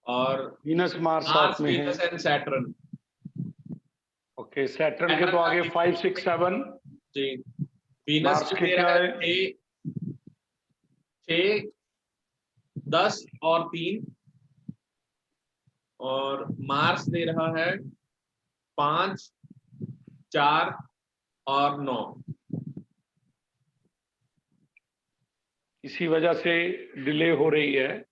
B: और
A: वीनस मार्स
B: मार्स,
A: साथ में है।
B: Venus and Saturn.
A: Okay, Saturn के तो आगे 5, 6, 7।
B: जी, वीनस
A: मार्स के
B: दे
A: क्या
B: रहा
A: है?
B: 6, 10 और 3, और मार्स दे रहा है 5, 4 और 9।
A: इसी वजह से डिले हो रही है।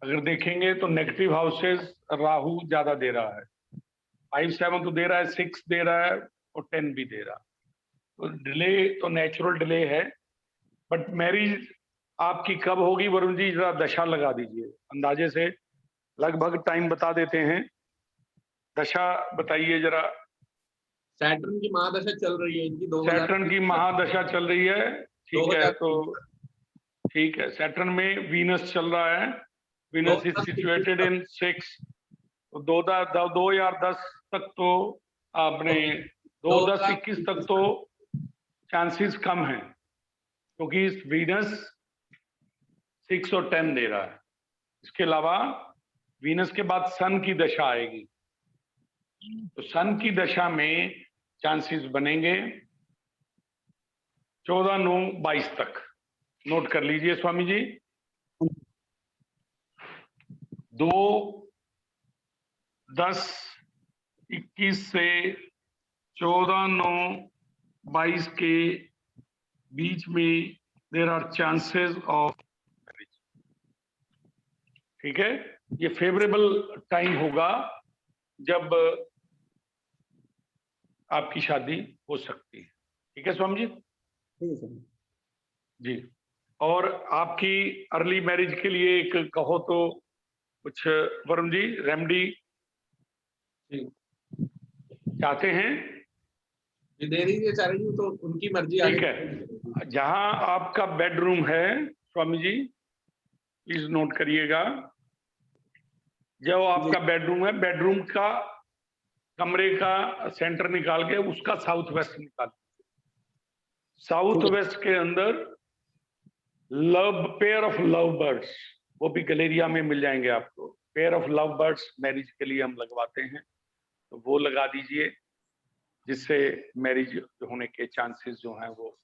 A: अगर देखेंगे तो नेगेटिव हाउसेस राहु ज्यादा दे रहा है। 5, 7 तो दे रहा है, 6 दे रहा है और 10 भी दे रहा है। तो डिले तो नेचुरल डिले है, बट मैरिज आपकी कब होगी वरुण जी? जरा दशा लगा दीजिए, अंदाजे से लगभग टाइम बता देते हैं। दशा बताइए जरा।
B: सैटर्न की महादशा चल रही है इनकी 2000।
A: सैटर्न की महादशा चल रही है, ठीक है। तो
B: 2023
A: ठीक है, सैटर्न में वीनस चल रहा है। Venus is situated in 6। तो 2010 तक तो आपने 2010-21 तक तो चांसेस कम हैं, क्योंकि इस वीनस 6 और 10 दे रहा है। इसके अलावा वीनस के बाद सन की दशा आएगी, तो सन की दशा में चांसेस बनेंगे 14/9/22 तक। नोट कर लीजिए स्वामी जी। 2/10/21 से 14/9/22 के बीच में there are chances of marriage. ठीक है, ये फेवरेबल टाइम होगा जब आपकी शादी हो सकती है। ठीक है स्वामी जी?
G: ठीक है सर।
A: जी, और आपकी अर्ली मैरिज के लिए एक कहो तो कुछ वरुण जी रेमेडी चाहते हैं?
B: दे दीजिए चारे जी, तो उनकी मर्जी।
A: ठीक है, जहां आपका बेडरूम है स्वामी जी, प्लीज नोट करिएगा। जो आपका बेडरूम है, बेडरूम का कमरे का सेंटर निकाल के उसका साउथ वेस्ट निकाल। साउथ वेस्ट के अंदर पेयर ऑफ लव बर्ड्स, वो भी गैलेरिया में मिल जाएंगे आपको। Pair of love birds marriage के लिए हम लगवाते हैं, तो वो लगा दीजिए, जिससे मैरिज होने के चांसेस जो हैं वो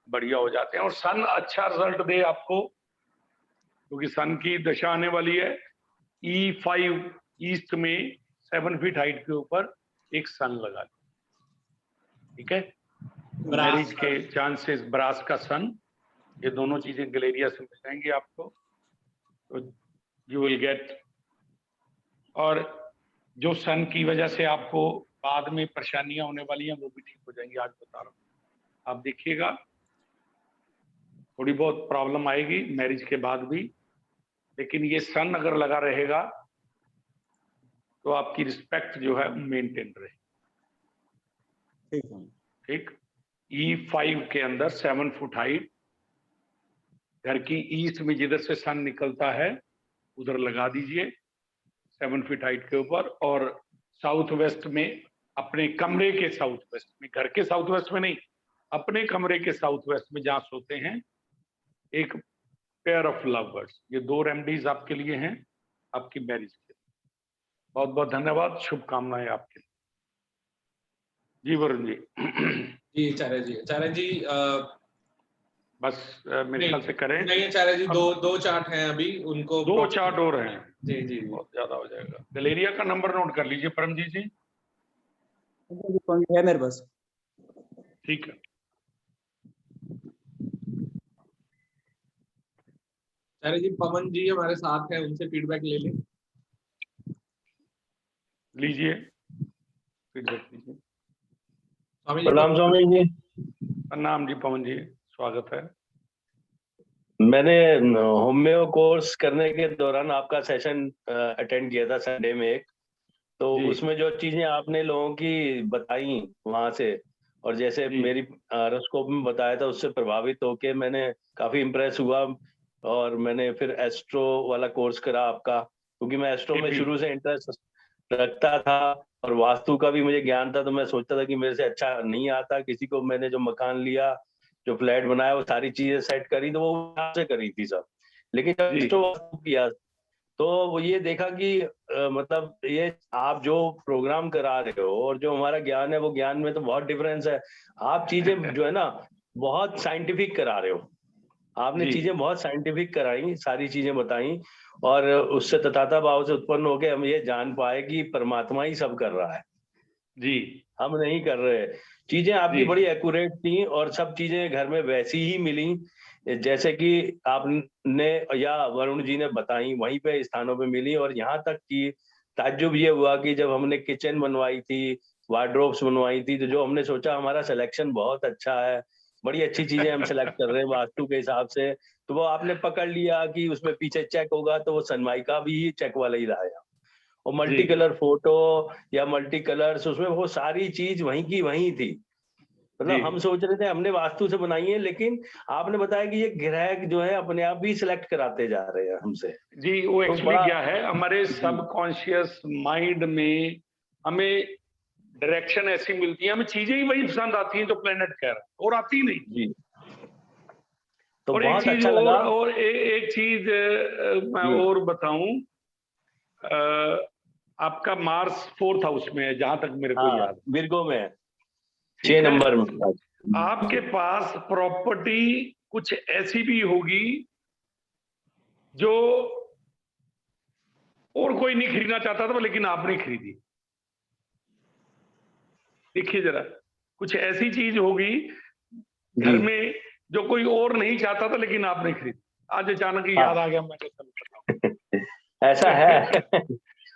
A: बढ़िया हो जाते हैं। और सन अच्छा रिजल्ट दे आपको, क्योंकि सन की दशा आने वाली है। E5 ईस्ट में 7 फीट हाइट के ऊपर एक सन लगा लो, ठीक है। मैरिज के चांसेस, ब्रास का सन, ये दोनों चीजें गैलेरिया से मिल जाएंगी आपको, तो यू विल गेट। और जो सन की वजह से आपको बाद में परेशानियां होने वाली हैं वो भी ठीक हो जाएंगी। आज बता रहा हूँ, आप देखिएगा थोड़ी बहुत प्रॉब्लम आएगी मैरिज के बाद भी, लेकिन ये सन अगर लगा रहेगा तो आपकी रिस्पेक्ट जो है मेंटेन रहे।
G: ठीक है।
A: ठीक, E5 के अंदर 7 फुट हाइट, घर की ईस्ट में जिधर से सन निकलता है उधर लगा दीजिए 7 फीट हाइट के ऊपर। और साउथ वेस्ट में, अपने कमरे के साउथ वेस्ट में, घर के साउथ वेस्ट में नहीं, अपने कमरे के साउथ वेस्ट में जहां सोते हैं, एक पेयर ऑफ लवर्स। ये 2 रेमेडीज आपके लिए हैं, आपकी मैरिज के लिए। बहुत बहुत धन्यवाद, शुभकामनाएं आपके लिए। जी वरुण जी।
B: जी आचार्य जी
A: बस मेरे ख्याल से करें।
B: नहीं आचार्य जी, दो चार्ट हैं अभी, उनको
A: 2 चार्ट और हैं।
B: जी
A: बहुत ज्यादा हो जाएगा। गलेरिया का नंबर नोट कर लीजिए परमजीत जी।
G: है मेरे पास।
A: ठीक है।
B: आचार्य जी, पवन जी हमारे साथ हैं, उनसे फीडबैक ले लें।
A: लीजिए फीडबैक लीजिए।
H: प्रणाम स्वामी जी।
A: प्रणाम जी पवन जी, स्वागत है।
H: मैंने होम्यो कोर्स करने के दौरान आपका सेशन अटेंड किया था संडे में एक, तो उसमें जो चीजें आपने लोगों की बताई वहां से, और जैसे मेरी हॉरोस्कोप में बताया था, उससे प्रभावित होके मैंने काफी इम्प्रेस हुआ, और मैंने फिर एस्ट्रो वाला कोर्स करा आपका, क्योंकि मैं एस्ट्रो में शुरू से इंटरेस्ट रखता था और वास्तु का भी मुझे ज्ञान था, तो मैं सोचता था कि मेरे से अच्छा नहीं आता किसी को। मैंने जो मकान लिया, जो फ्लैट बनाया, वो सारी चीजें सेट करी, तो वो से करी थी सब। लेकिन जब एस्ट्रो वास्तु किया तो वो ये देखा कि मतलब ये आप जो प्रोग्राम करा रहे हो और जो हमारा ज्ञान है, वो ज्ञान में तो बहुत डिफरेंस है। आप चीजें जो है ना बहुत साइंटिफिक करा रहे हो, आपने चीजें बहुत साइंटिफिक कराई, सारी चीजें बताई, और उससे तथाता भाव से उत्पन्न होके हम ये जान पाए कि परमात्मा ही सब कर रहा है
A: जी,
H: हम नहीं कर रहे। चीजें आपकी बड़ी एक्यूरेट थी, और सब चीजें घर में वैसी ही मिली जैसे कि आपने या वरुण जी ने बताई, वहीं पे स्थानों पे मिली। और यहाँ तक कि ताज्जुब ये हुआ कि जब हमने किचन बनवाई थी, वार्डरोब्स बनवाई थी, तो जो हमने सोचा हमारा सिलेक्शन बहुत अच्छा है, बड़ी अच्छी चीजें हम सेलेक्ट कर रहे हैं वास्तु के हिसाब से, तो वो आपने पकड़ लिया कि उसमें पीछे चेक होगा, तो वो सनमाइका भी चेक वाला ही लाया, और मल्टी कलर फोटो या मल्टी कलर्स, उसमें वो सारी चीज वहीं की वहीं थी। मतलब हम सोच रहे थे हमने वास्तु से बनाई है, लेकिन आपने बताया कि ये ग्रह जो है अपने आप भी सिलेक्ट कराते जा रहे हैं हमसे।
A: जी, वो एक्चुअली क्या है, हमारे सबकॉन्शियस माइंड में हमें डायरेक्शन ऐसी मिलती है, हमें चीजें ही वही पसंद आती हैं जो प्लेनेट कह रहा है, और आती नहीं
H: जी। तो
A: और एक चीज
H: अच्छा लगा।
A: और एक चीज मैं और बताऊं, आपका मार्स 4th हाउस में है जहां तक मेरे को याद है,
H: विर्गो में है, 6 नंबर में।
A: आपके पास प्रॉपर्टी कुछ ऐसी भी होगी जो और कोई नहीं खरीदना चाहता था, लेकिन आपने खरीदी। देखिए जरा, कुछ ऐसी चीज होगी घर में जो कोई और नहीं चाहता था, लेकिन आपने खरीदी। आज अचानक याद आ गया, मैंने बताऊं।
H: ऐसा है।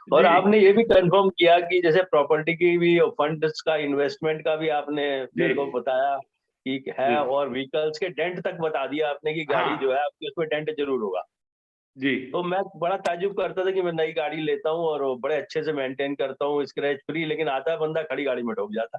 H: और आपने ये भी कंफर्म किया कि जैसे प्रॉपर्टी की भी, फंड्स का, इन्वेस्टमेंट का भी आपने मेरे को बताया कि है, और व्हीकल्स के डेंट तक बता दिया आपने कि गाड़ी जो है आपकी उसमें डेंट जरूर होगा।
A: जी। तो
H: मैं बड़ा ताज्जुब करता था कि मैं नई गाड़ी लेता हूँ और बड़े अच्छे से मेंटेन करता हूँ, स्क्रैच फ्री, लेकिन आता है बंदा खड़ी गाड़ी में ठोक जाता।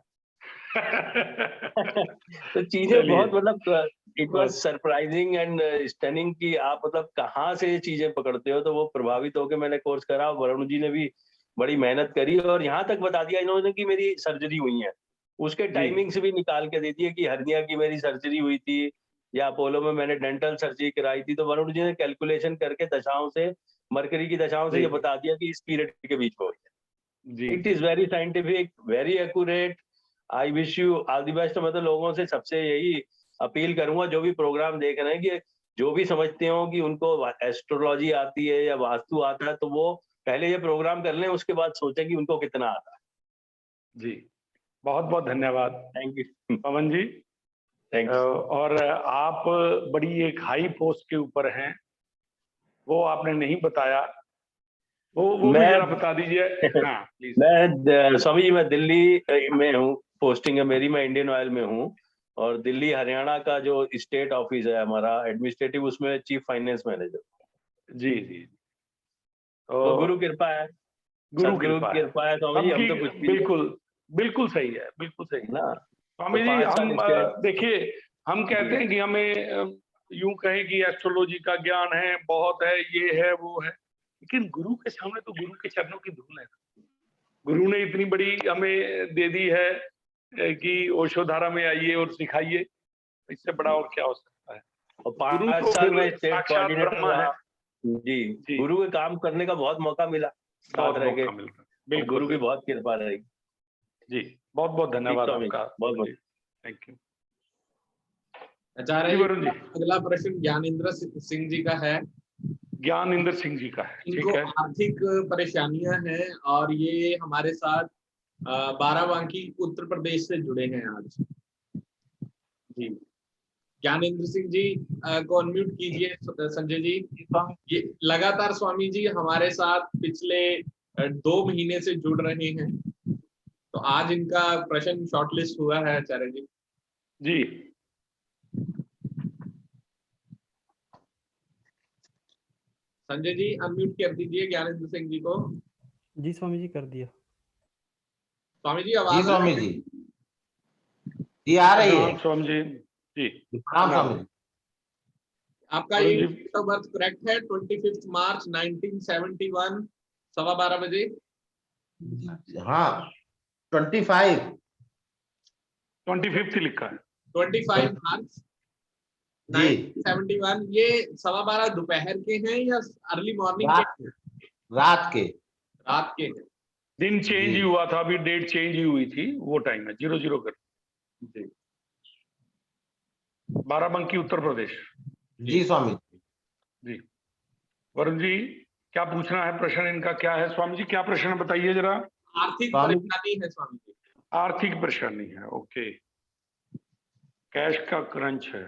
H: तो चीजें बहुत मतलब it was surprising and stunning कि आप मतलब कहाँ से ये चीजें पकड़ते हो। तो वो प्रभावित होकर मैंने कोर्स करा, वरुण जी ने भी बड़ी मेहनत करी, और यहाँ तक बता दिया इन्होंने कि मेरी सर्जरी हुई है, उसके टाइमिंग से भी निकाल के दे दिए कि हर्निया की मेरी सर्जरी हुई थी, या अपोलो में मैंने डेंटल सर्जरी कराई थी। तो वरुण जी ने कैलकुलेशन करके दशाओं से, मरकरी की दशाओं से ये बता दिया कि इस पीरियड के बीच में हुई है। It is very scientific, very accurate. I wish you all the best. मैं तो लोगों से सबसे यही अपील करूंगा, जो भी प्रोग्राम देख रहे हैं, कि जो भी समझते हो कि उनको एस्ट्रोलॉजी आती है या वास्तु आता है, तो वो पहले ये प्रोग्राम कर लें, उसके बाद सोचें कि उनको कितना आता है।
A: जी, बहुत बहुत धन्यवाद।
H: थैंक यू
A: पवन जी। और आप बड़ी एक हाई पोस्ट के ऊपर हैं, वो आपने नहीं बताया, वो भी जरा बता दीजिए। हाँ प्लीज।
H: मैं स्वामी जी, मैं दिल्ली में हूँ, पोस्टिंग है मेरी, मैं इंडियन ऑयल में हूँ, और दिल्ली हरियाणा का जो स्टेट ऑफिस है हमारा एडमिनिस्ट्रेटिव, उसमें चीफ फाइनेंस मैनेजर।
A: जी जी।
H: तो गुरु कृपा है,
A: गुरु
H: कृपा है स्वामी जी, हम तो कुछ
A: बिल्कुल बिल्कुल सही है, बिल्कुल सही है
H: ना
A: स्वामी जी। हम देखिए, हम कहते हैं कि हमें यूं कहें कि एस्ट्रोलॉजी का ज्ञान है, बहुत है, ये है वो है, लेकिन गुरु के सामने तो गुरु के चरणों की धूल है। गुरु ने इतनी बड़ी हमें दे दी है कि ओशो धारा में आइए और सिखाइए, इससे बड़ा और क्या हो सकता है।
H: और
A: गुरु
H: 5
A: तो
H: साल
A: फिर
H: में स्टेट
A: साक्षात
H: कोऑर्डिनेटर
A: ब्रह्मा है।
H: रहा। जी, गुरु के काम करने का बहुत मौका मिला
A: बहुत
H: साथ रह के।
A: मौका मिल रहा है, बिल्कुल।
H: गुरु की बहुत कृपा रहेगी
A: जी, बहुत बहुत धन्यवाद
H: स्वामी,
A: आपका,
H: बहुत बहुत
A: थैंक यू।
B: आचार्य
A: जी
B: जी,
A: वरुण जी,
B: अगला प्रश्न ज्ञानेंद्र सिंह जी का है।
A: ज्ञानेंद्र सिंह जी का है, ठीक
B: इनको
A: है।
B: आर्थिक परेशानियां हैं और ये हमारे साथ बाराबंकी उत्तर प्रदेश से जुड़े हैं आज। जी, ज्ञानेंद्र सिंह जी को अनम्यूट कीजिए संजय जी। ये लगातार स्वामी जी हमारे साथ पिछले 2 महीने से जुड़ रहे हैं, तो आज इनका प्रश्न शॉर्टलिस्ट हुआ है आचार्य जी।
A: जी,
B: संजय जी अनम्यूट कर दीजिए ज्ञानेंद्र सिंह जी को।
F: जी स्वामी जी, कर दिया।
B: स्वामी जी आवाज
I: जी स्वामी जी, जी आ रही है।
A: स्वामी जी, जी
I: प्रणाम स्वामी जी।
B: आपका ये डेट ऑफ बर्थ करेक्ट है? 25 मार्च 1971 12:15 बजे।
I: हाँ 25
A: लिखा है।
B: 25 मार्च 1971। ये 12:15 दोपहर के हैं या अर्ली मॉर्निंग के?
I: रात के
B: हैं।
A: दिन चेंज ही हुआ था, अभी डेट चेंज ही हुई थी, वो टाइम है 00 कर। बाराबंकी उत्तर प्रदेश।
I: जी स्वामी
A: जी, वरुण जी क्या पूछना है? प्रश्न इनका क्या है? स्वामी जी क्या प्रश्न बताइए जरा।
B: आर्थिक परेशानी है स्वामी जी।
A: आर्थिक परेशानी है, ओके। कैश का क्रंच है।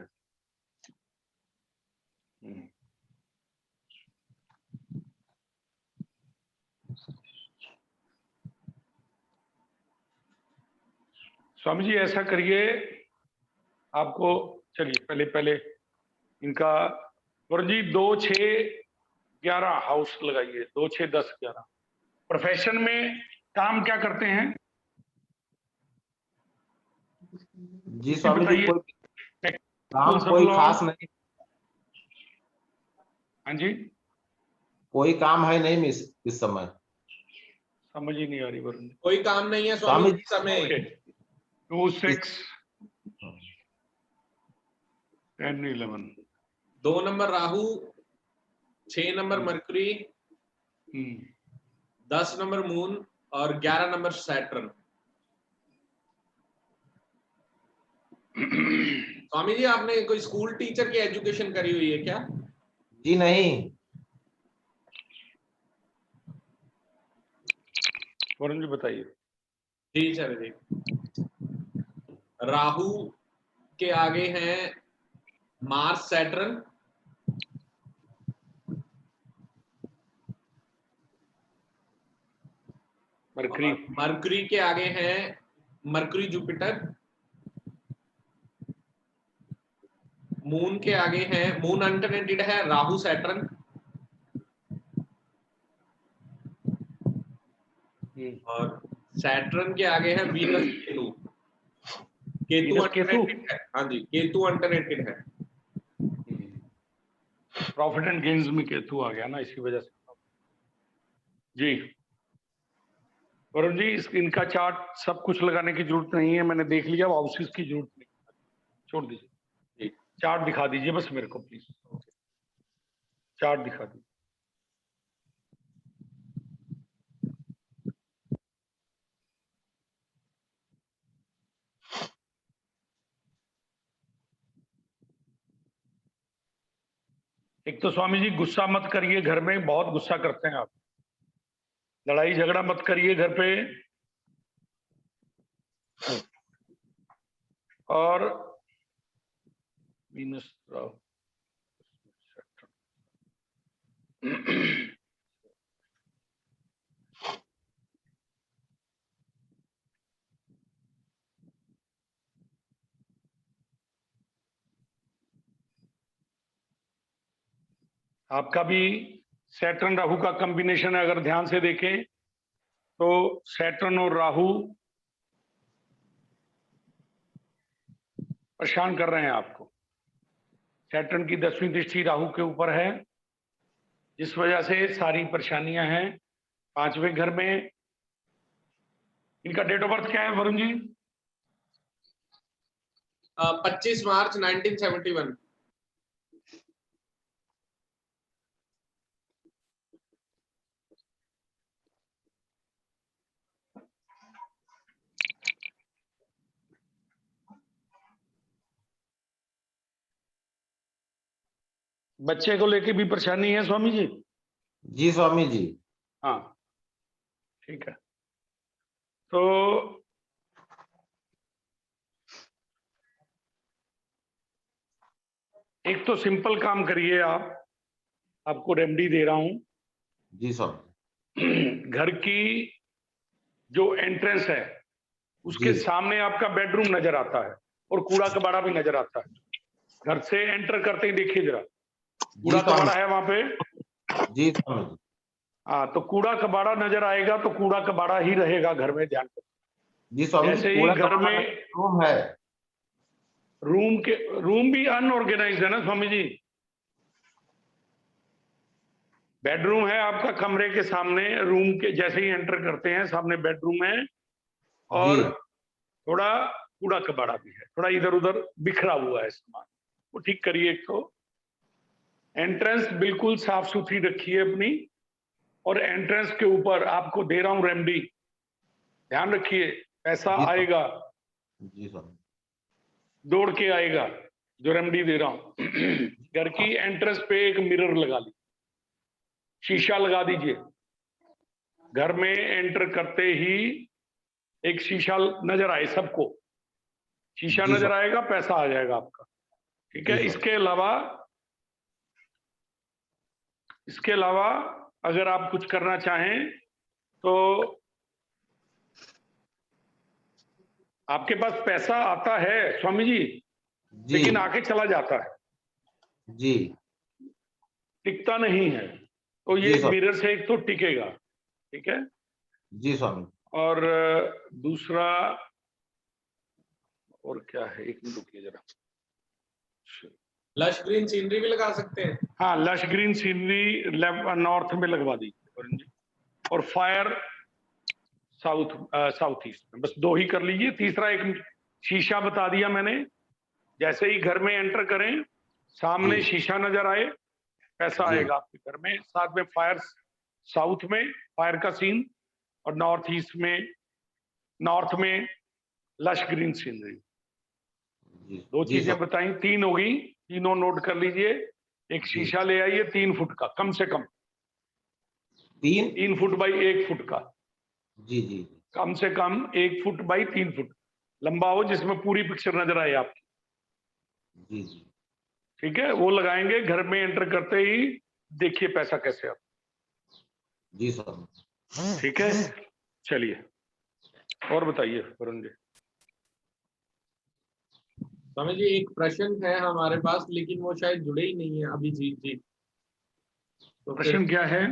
A: स्वामी जी ऐसा करिए, आपको चलिए पहले इनका वरुण जी 2, 6, 11 हाउस लगाइए। 2, 6, 10, 11। प्रोफेशन में काम क्या करते हैं?
I: जी स्वामी जी, कोई काम कोई खास नहीं।
A: हाँ जी,
I: कोई काम है नहीं इस समय।
A: समझ ही नहीं आ रही वरुण।
B: कोई काम नहीं है स्वामी जी समय।
A: 2, 6, 10, 11।
B: 2 number Rahu, 6 number mercury, 10 number moon और 11 नंबर सैटर्न। स्वामी जी आपने कोई स्कूल टीचर की एजुकेशन करी हुई है क्या?
I: जी नहीं।
A: वरुण जी बताइए।
B: जी सर जी। राहु के आगे हैं मार्स सैटर्न, मरकरी के आगे हैं मरकरी जुपिटर, मून के आगे हैं, मून अल्टरनेटेड है राहु सैटर्न, और सैटर्न के आगे है वीनस केतु। केतु अल्टरनेटेड है। हाँ जी, केतु अल्टरनेटेड है।
A: प्रॉफिट एंड गेन्स में केतु आ गया ना, इसी वजह से। जी वरुण जी, इनका चार्ट सब कुछ लगाने की जरूरत नहीं है, मैंने देख लिया, हाउसेस की जरूरत नहीं, छोड़ दीजिए। जी, चार्ट दिखा दीजिए बस मेरे को प्लीज। चार्ट दिखा दीजिए। एक तो स्वामी जी गुस्सा मत करिए, घर में बहुत गुस्सा करते हैं आप। लड़ाई झगड़ा मत करिए घर पे। और वीनस राहु आपका भी सैटर्न राहु का कॉम्बिनेशन है। अगर ध्यान से देखें तो सैटर्न और राहु परेशान कर रहे हैं आपको। सैटर्न की 10वीं दृष्टि राहु के ऊपर है, जिस वजह से सारी परेशानियां हैं। 5वें घर में इनका डेट ऑफ बर्थ क्या है वरुण जी?
B: 25 मार्च 1971।
A: बच्चे को लेके भी परेशानी है स्वामी जी?
I: जी स्वामी जी।
A: हाँ ठीक है। तो एक तो सिंपल काम करिए आप, आपको रेमेडी दे रहा हूं।
I: जी स्वामी।
A: घर की जो एंट्रेंस है उसके सामने आपका बेडरूम नजर आता है और कूड़ा कबाड़ा भी नजर आता है। घर से एंटर करते ही देखिए जरा, कूड़ा कबाड़ा है वहां पे?
I: जी स्वामी।
A: हाँ, तो कूड़ा कबाड़ा नजर आएगा तो कूड़ा कबाड़ा ही रहेगा घर में, ध्यान रखिए।
I: जी स्वामी।
A: जैसे ही घर में
I: रूम है,
A: रूम भी अनऑर्गेनाइज है ना स्वामी जी? बेडरूम है आपका कमरे के सामने, रूम के जैसे ही एंटर करते हैं सामने बेडरूम है और थोड़ा कूड़ा कबाड़ा भी है, थोड़ा इधर उधर बिखरा हुआ है सामान, वो ठीक करिए। एक तो एंट्रेंस बिल्कुल साफ सुथरी रखिए अपनी, और एंट्रेंस के ऊपर आपको दे रहा हूं रेमेडी, ध्यान रखिए। पैसा आएगा,
I: जी स्वामी,
A: दौड़ के आएगा जो रेमेडी दे रहा हूं। घर की एंट्रेंस पे एक मिरर लगा लीजिए, शीशा लगा दीजिए। घर में एंटर करते ही एक शीशा नजर आए सबको, शीशा नजर आएगा, पैसा आ जाएगा आपका, ठीक है। इसके अलावा अगर आप कुछ करना चाहें तो आपके पास पैसा आता है स्वामी जी, लेकिन आके चला जाता है
I: जी,
A: टिकता नहीं है। तो ये मिरर से एक तो टिकेगा, ठीक है
I: जी स्वामी।
A: और दूसरा और क्या है, एक मिनट रुकिए जरा।
B: लश ग्रीन सीनरी भी लगा सकते हैं।
A: हाँ, लश ग्रीन सीनरी नॉर्थ में लगवा दीजिए, और फायर साउथ ईस्ट में, बस 2 ही कर लीजिए। तीसरा एक शीशा बता दिया मैंने, जैसे ही घर में एंटर करें सामने शीशा नजर आए, पैसा आएगा आपके घर में। साथ में फायर साउथ में फायर का सीन, और नॉर्थ में लश ग्रीन सीनरी। 2 चीजें बताई, 3 होगी, तीनों नोट कर लीजिए। एक शीशा ले आइए 3 फुट का, कम से कम 3 फुट बाई 1 फुट का,
I: जी जी,
A: कम से कम 1 फुट बाई 3 फुट लंबा हो, जिसमें पूरी पिक्चर नजर आए आपकी,
I: जी जी,
A: ठीक है। वो लगाएंगे, घर में एंटर करते ही देखिए पैसा कैसे आता,
I: जी सर,
A: ठीक है। चलिए और बताइए वरुण जी।
B: स्वामी जी एक प्रश्न है हमारे पास, लेकिन वो शायद जुड़े ही नहीं है अभिजीत जी। तो
A: प्रश्न क्या है?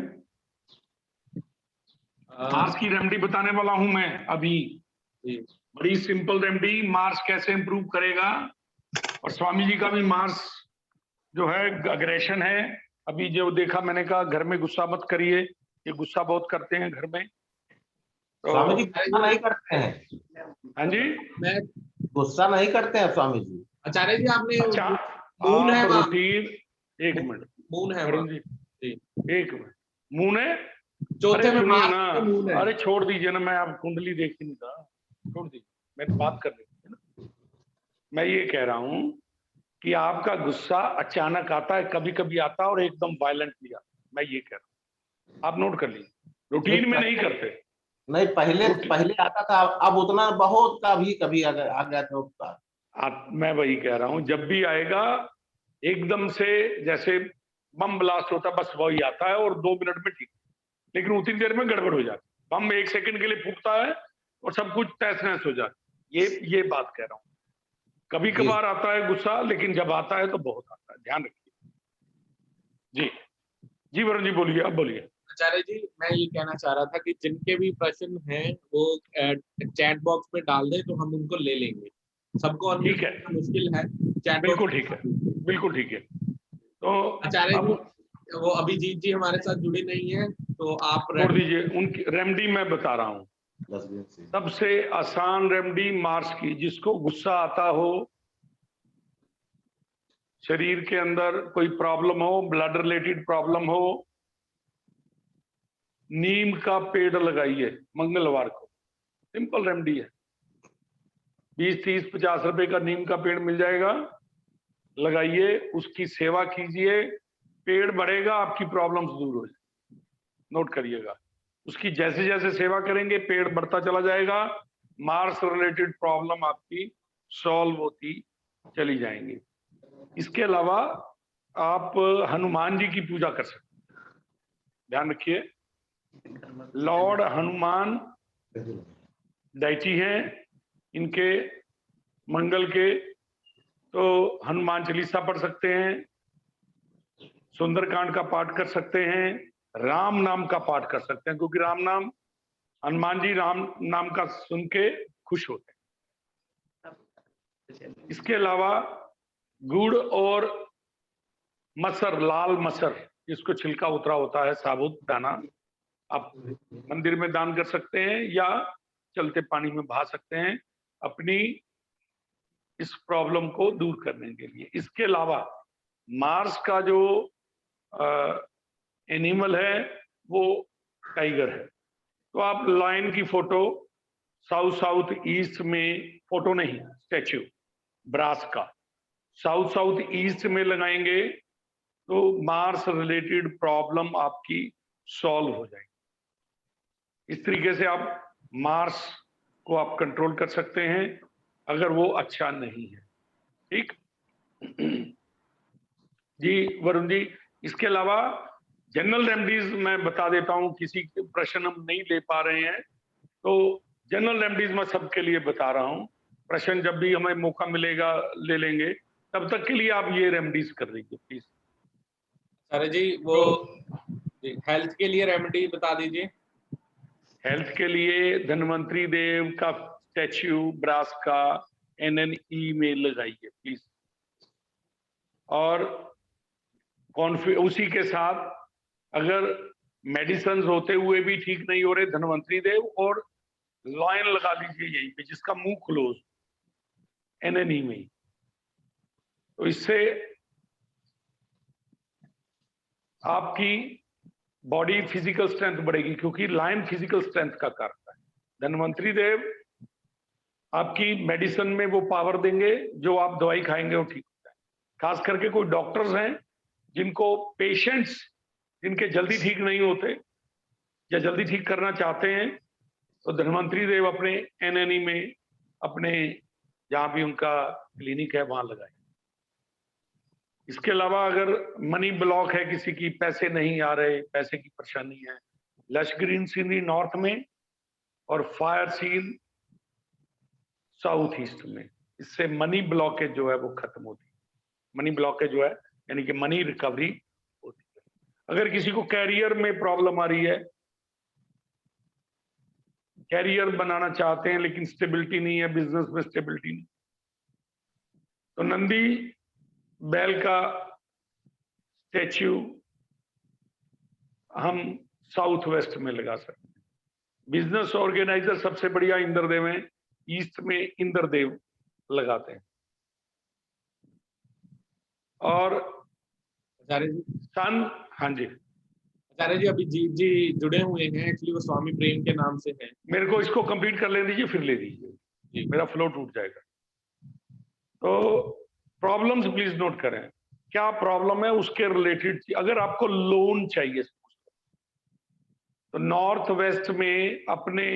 A: मार्स की रेमेडी बताने वाला हूं मैं अभी, बड़ी सिंपल रेमेडी, मार्स कैसे इंप्रूव करेगा। और स्वामी जी का भी मार्स जो है अग्रेशन है, अभी जो देखा मैंने कहा घर में गुस्सा मत करिए, ये गुस्सा बहुत करते हैं घर में। तो
I: स्वामी जी गुस्सा नहीं करते हैं।
A: हाँ जी,
B: मैं
I: गुस्सा नहीं करते हैं स्वामी जी।
B: आचार्य जी आपने
A: अच्छा,
B: मून है
A: रूटीन, एक मिनट
B: मून है
A: वरुण जी, एक मिनट, मून है
B: चौथे में
A: ना, मून है। अरे छोड़ दीजिए ना, मैं आप कुंडली देख ही नहीं रहा, छोड़ दीजिए, मैं बात कर रही थी ना। मैं ये कह रहा हूं कि आपका गुस्सा अचानक आता है, कभी कभी आता है और एकदम वायलेंटली आता है, मैं ये कह रहा हूँ, आप नोट कर लीजिए। रूटीन में नहीं करते,
I: नहीं, पहले आता था, अब उतना बहुत का भी कभी आ गया तो
A: मैं वही कह रहा हूं, जब भी आएगा एकदम से जैसे बम ब्लास्ट होता है, बस वही आता है और 2 मिनट में ठीक, लेकिन उतनी देर में गड़बड़ हो जाती, बम 1 सेकंड के लिए फूटता है और सब कुछ तहस नहस हो जाता है। ये बात कह रहा हूं, कभी कभार आता है गुस्सा, लेकिन जब आता है तो बहुत आता है, ध्यान रखिए। जी जी वरुण जी बोलिए, अब बोलिए।
B: आचार्य जी मैं ये कहना चाह रहा था कि जिनके भी प्रश्न हैं वो चैट बॉक्स में डाल दें तो हम उनको ले लेंगे। सबको
A: ठीक है,
B: मुश्किल है,
A: बिल्कुल ठीक है, बिल्कुल ठीक है। तो
B: आचार्य जी वो अभिजीत जी हमारे साथ जुड़े नहीं है, तो आप
A: छोड़ दीजिए, उनकी रेमेडी मैं बता रहा हूँ। सबसे आसान रेमेडी मार्स की, जिसको गुस्सा आता हो, शरीर के अंदर कोई प्रॉब्लम हो, ब्लड रिलेटेड प्रॉब्लम हो, नीम का पेड़ लगाइए मंगलवार को। सिंपल रेमेडी है, 20, 30, 50 रुपए का नीम का पेड़ मिल जाएगा, लगाइए, उसकी सेवा कीजिए, पेड़ बढ़ेगा, आपकी प्रॉब्लम्स दूर हो जाएगी। नोट करिएगा, उसकी जैसे जैसे सेवा करेंगे पेड़ बढ़ता चला जाएगा, मार्स रिलेटेड प्रॉब्लम आपकी सॉल्व होती चली जाएंगी। इसके अलावा आप हनुमान जी की पूजा कर सकते हैं। ध्यान रखिए, लॉर्ड हनुमान डाइटी हैं इनके मंगल के, तो हनुमान चालीसा पढ़ सकते हैं, सुंदरकांड का पाठ कर सकते हैं, राम नाम का पाठ कर सकते हैं, क्योंकि राम नाम, हनुमान जी राम नाम का सुन के खुश होते हैं। इसके अलावा गुड़ और मसर, लाल मसर, जिसको छिलका उतरा होता है, साबुत दाना, आप मंदिर में दान कर सकते हैं या चलते पानी में बहा सकते हैं अपनी इस प्रॉब्लम को दूर करने के लिए। इसके अलावा मार्स का जो एनिमल है वो टाइगर है, तो आप लायन की फोटो साउथ ईस्ट में, फोटो नहीं स्टैच्यू ब्रास का, साउथ ईस्ट में लगाएंगे तो मार्स रिलेटेड प्रॉब्लम आपकी सॉल्व हो जाएगी। इस तरीके से आप मार्स को आप कंट्रोल कर सकते हैं अगर वो अच्छा नहीं है। ठीक जी वरुण जी, इसके अलावा जनरल रेमेडीज मैं बता देता हूं, किसी प्रश्न हम नहीं ले पा रहे हैं तो जनरल रेमेडीज मैं सबके लिए बता रहा हूं, प्रश्न जब भी हमें मौका मिलेगा ले लेंगे, तब तक के लिए आप ये रेमेडीज कर दीजिए प्लीज।
B: सर जी वो हेल्थ के लिए रेमेडी बता दीजिए।
A: हेल्थ के लिए धन्वंतरी देव का स्टैच्यू ब्रास का NNE में लगाइए प्लीज, और उसी के साथ अगर मेडिसिन होते हुए भी ठीक नहीं हो रहे, धन्वंतरी देव और लॉयन लगा लीजिए यहीं पे, जिसका मुंह क्लोज NNE में ही, तो इससे आपकी बॉडी फिजिकल स्ट्रेंथ बढ़ेगी, क्योंकि लायन फिजिकल स्ट्रेंथ का कारक है। धन्वंतरी देव आपकी मेडिसिन में वो पावर देंगे, जो आप दवाई खाएंगे वो ठीक होता है। खास करके कोई डॉक्टर्स हैं जिनको पेशेंट्स जिनके जल्दी ठीक नहीं होते या जल्दी ठीक करना चाहते हैं, तो धन्वंतरी देव अपने NNE में, अपने जहां भी उनका क्लिनिक है वहां लगाए। इसके अलावा अगर मनी ब्लॉक है किसी की, पैसे नहीं आ रहे, पैसे की परेशानी है, लश ग्रीन सीनरी नॉर्थ में और फायर सीन साउथ ईस्ट में, इससे मनी ब्लॉकेज जो है वो खत्म होती है। मनी ब्लॉकेज जो है यानी कि मनी रिकवरी होती है। अगर किसी को कैरियर में प्रॉब्लम आ रही है, कैरियर बनाना चाहते हैं लेकिन स्टेबिलिटी नहीं है, बिजनेस में स्टेबिलिटी नहीं, तो नंदी बैल का स्टैच्यू हम साउथ वेस्ट में लगा सकते हैं। बिजनेस ऑर्गेनाइजर सबसे बढ़िया इंद्रदेव है, ईस्ट में इंद्रदेव लगाते हैं। और सन, हाँ जी
B: आचार्य जी अभी जीत जी जुड़े हुए हैं, एक्चुअली वो स्वामी प्रेम के नाम से है।
A: मेरे को इसको कंप्लीट कर ले दीजिए, फिर ले दीजिए, मेरा फ्लो टूट जाएगा। तो प्रॉब्लम्स प्लीज नोट करें, क्या प्रॉब्लम है उसके रिलेटेड। अगर आपको लोन चाहिए तो नॉर्थ वेस्ट में अपने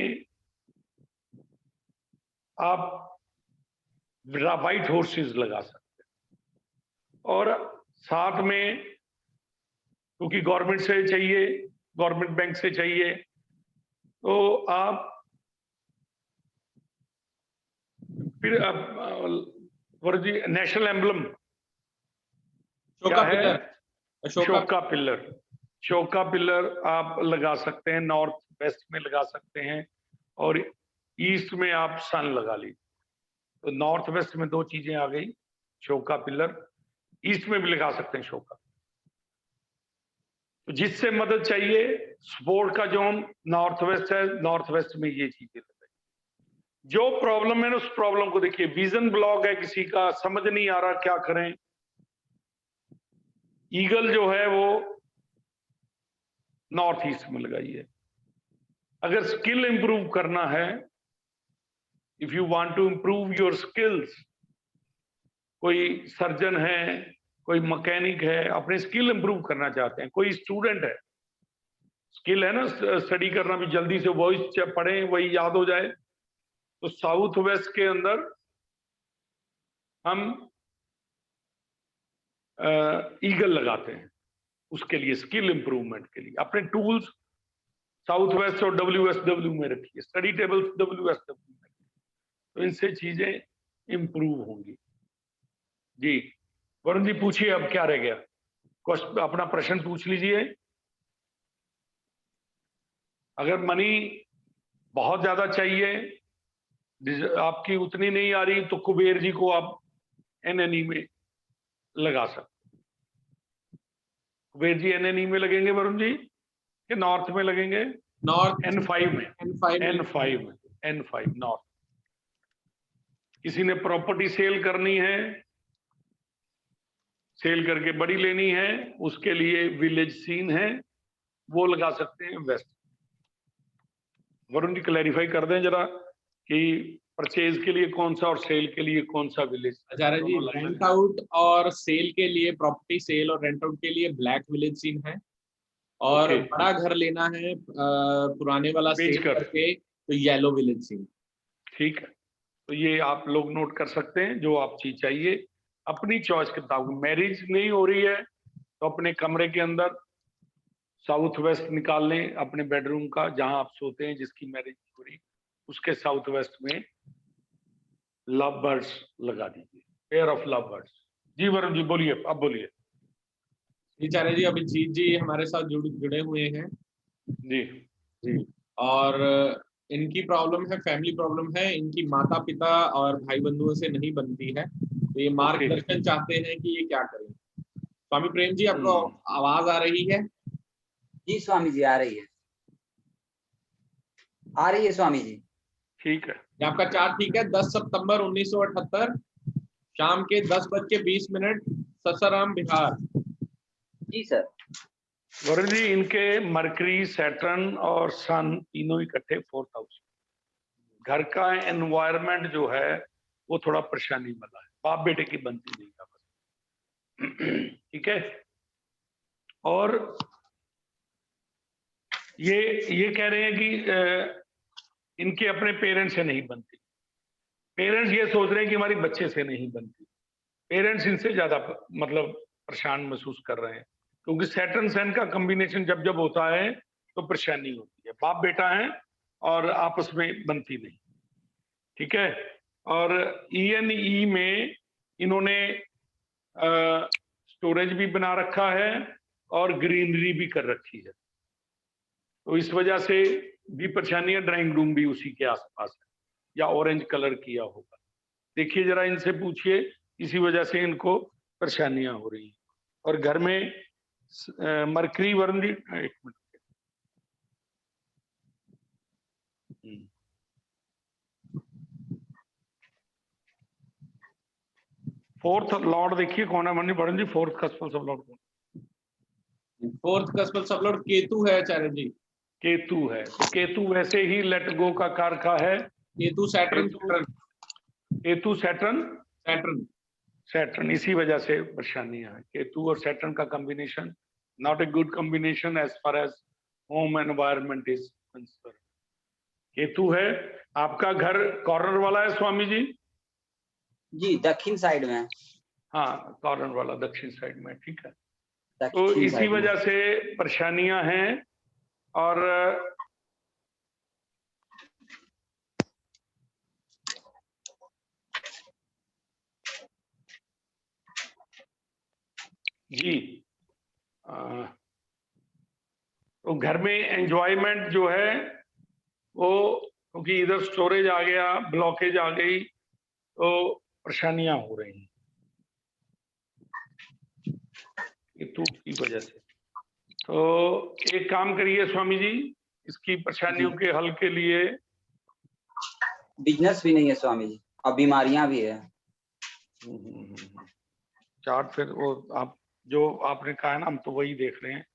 A: आप व्हाइट हॉर्सेस लगा सकते हैं, और साथ में क्योंकि गवर्नमेंट से चाहिए, गवर्नमेंट बैंक से चाहिए, तो आप फिर जी नेशनल एम्बलम क्या है? अशोका पिलर। अशोका पिलर आप लगा सकते हैं, नॉर्थ वेस्ट में लगा सकते हैं, और ईस्ट में आप सन लगा लीजिए। तो नॉर्थ वेस्ट में दो चीजें आ गई, अशोका पिलर, ईस्ट में भी लगा सकते हैं अशोका। तो जिससे मदद चाहिए सपोर्ट का जोन नॉर्थ वेस्ट है, नॉर्थ वेस्ट में ये चीजें लगाइए। जो प्रॉब्लम है ना उस प्रॉब्लम को देखिए। विजन ब्लॉक है किसी का, समझ नहीं आ रहा क्या करें, ईगल जो है वो नॉर्थ ईस्ट में लगाइए। अगर स्किल इंप्रूव करना है, if you want to improve your skills, कोई सर्जन है, कोई मैकेनिक है, अपने स्किल इंप्रूव करना चाहते हैं, कोई स्टूडेंट है, स्किल है ना स्टडी करना भी, जल्दी से वॉइस पढ़े वही याद हो जाए, तो साउथ वेस्ट के अंदर हम ईगल लगाते हैं उसके लिए, स्किल इंप्रूवमेंट के लिए। अपने टूल्स साउथ वेस्ट और WSW में रखिए, स्टडी टेबल WSW में, तो इनसे चीजें इंप्रूव होंगी। जी वरुण जी पूछिए, अब क्या रह गया, अपना प्रश्न पूछ लीजिए। अगर मनी बहुत ज्यादा चाहिए, आपकी उतनी नहीं आ रही, तो कुबेर जी को आप NNE में लगा सकते। कुबेर जी NNE में लगेंगे वरुण जी कि नॉर्थ में लगेंगे?
B: नॉर्थ
A: N5 में,
B: N5
A: में, N5 नॉर्थ। किसी ने प्रॉपर्टी सेल करनी है, सेल करके बड़ी लेनी है, उसके लिए विलेज सीन है, वो लगा सकते हैं वेस्ट। वरुण जी क्लैरिफाई कर दें जरा कि परचेज के लिए कौन सा और सेल के लिए कौन सा विलेज।
B: आचार्य जी, रेंट आउट और सेल के लिए, प्रॉपर्टी सेल और रेंट आउट के लिए ब्लैक विलेज सीन है, और बड़ा घर लेना है पुराने वाला सेल करके, तो येलो विलेज सीन।
A: ठीक है, तो ये आप लोग नोट कर सकते हैं, जो आप चीज चाहिए अपनी चॉइस के मुताबिक। मैरिज नहीं हो रही है तो अपने कमरे के अंदर साउथ वेस्ट निकाल लें, अपने बेडरूम का जहां आप सोते हैं, जिसकी मैरिज हो रही उसके साउथ वेस्ट में लव बर्ड्स लगा दीजिए, पेयर ऑफ लव बर्ड्स। जी वरुण जी बोलिए, अब बोलिए।
B: जी आचार्य जी, अभिजीत जी हमारे साथ जुड़े हुए हैं
A: जी
B: जी, और इनकी प्रॉब्लम है, फैमिली प्रॉब्लम है, इनकी माता पिता और भाई बंधुओं से नहीं बनती है, तो ये मार्गदर्शन चाहते हैं कि ये क्या करें। स्वामी प्रेम जी, आपको आवाज आ रही है?
J: जी स्वामी जी, आ रही है, आ रही है स्वामी जी।
A: ठीक है,
B: आपका चार्ट ठीक है। 10 सितंबर 1978 शाम के 10:20 ससाराम, बिहार।
J: जी सर।
A: वरुण जी, इनके मरकरी, सैटर्न और सन तीनों इकट्ठे 4th हाउस। घर का एनवायरनमेंट जो है वो थोड़ा परेशानी वाला है, बाप बेटे की बनती नहीं है बस। ठीक है, और ये कह रहे हैं कि इनके अपने पेरेंट्स से नहीं बनती। पेरेंट्स ये सोच रहे हैं कि हमारी बच्चे से नहीं बनती, पेरेंट्स इनसे ज्यादा मतलब परेशान महसूस कर रहे हैं, क्योंकि सैटर्न सन का कॉम्बिनेशन जब जब होता है तो परेशानी होती है। बाप बेटा है और आपस में बनती नहीं। ठीक है, और ENE में इन्होंने स्टोरेज भी बना रखा है और ग्रीनरी भी कर रखी है, तो इस वजह से भी परेशानी है। ड्राइंग रूम भी उसी के आसपास है, या ऑरेंज कलर किया होगा। देखिए जरा इनसे पूछिए, इसी वजह से इनको परेशानियां हो रही हैं। और घर में मरकरी, वरुण जी एक मिनट, 4th लॉर्ड देखिए कौन है वरुण जी, 4th कस्पल सब लॉर्ड कौन?
B: 4th कस्पल सब लॉर्ड केतु है आचार्य जी।
A: केतु है, तो केतु वैसे ही लेट गो का कारका है।
B: Ketu Saturn,
A: Ketu Saturn,
B: Saturn,
A: इसी वजह से परेशानियां हैं। केतु और सैटर्न का combination not a good combination as far as home environment is concern. Ketu है, आपका घर कॉर्नर वाला है स्वामी जी?
J: जी दक्षिण साइड में।
A: हाँ, कॉर्नर वाला दक्षिण साइड में, ठीक है। तो इसी वजह से परेशानियां हैं। और जी तो घर में एंजॉयमेंट जो है वो, क्योंकि इधर स्टोरेज आ गया, ब्लॉकेज आ गई, तो परेशानियां हो रही हैं केतु की वजह से। तो एक काम करिए स्वामी जी, इसकी परेशानियों के हल के लिए।
J: बिजनेस भी नहीं है स्वामी जी, और बीमारियां भी है।
A: चार्ट फिर वो आप जो आपने कहा है ना, हम तो वही देख रहे हैं।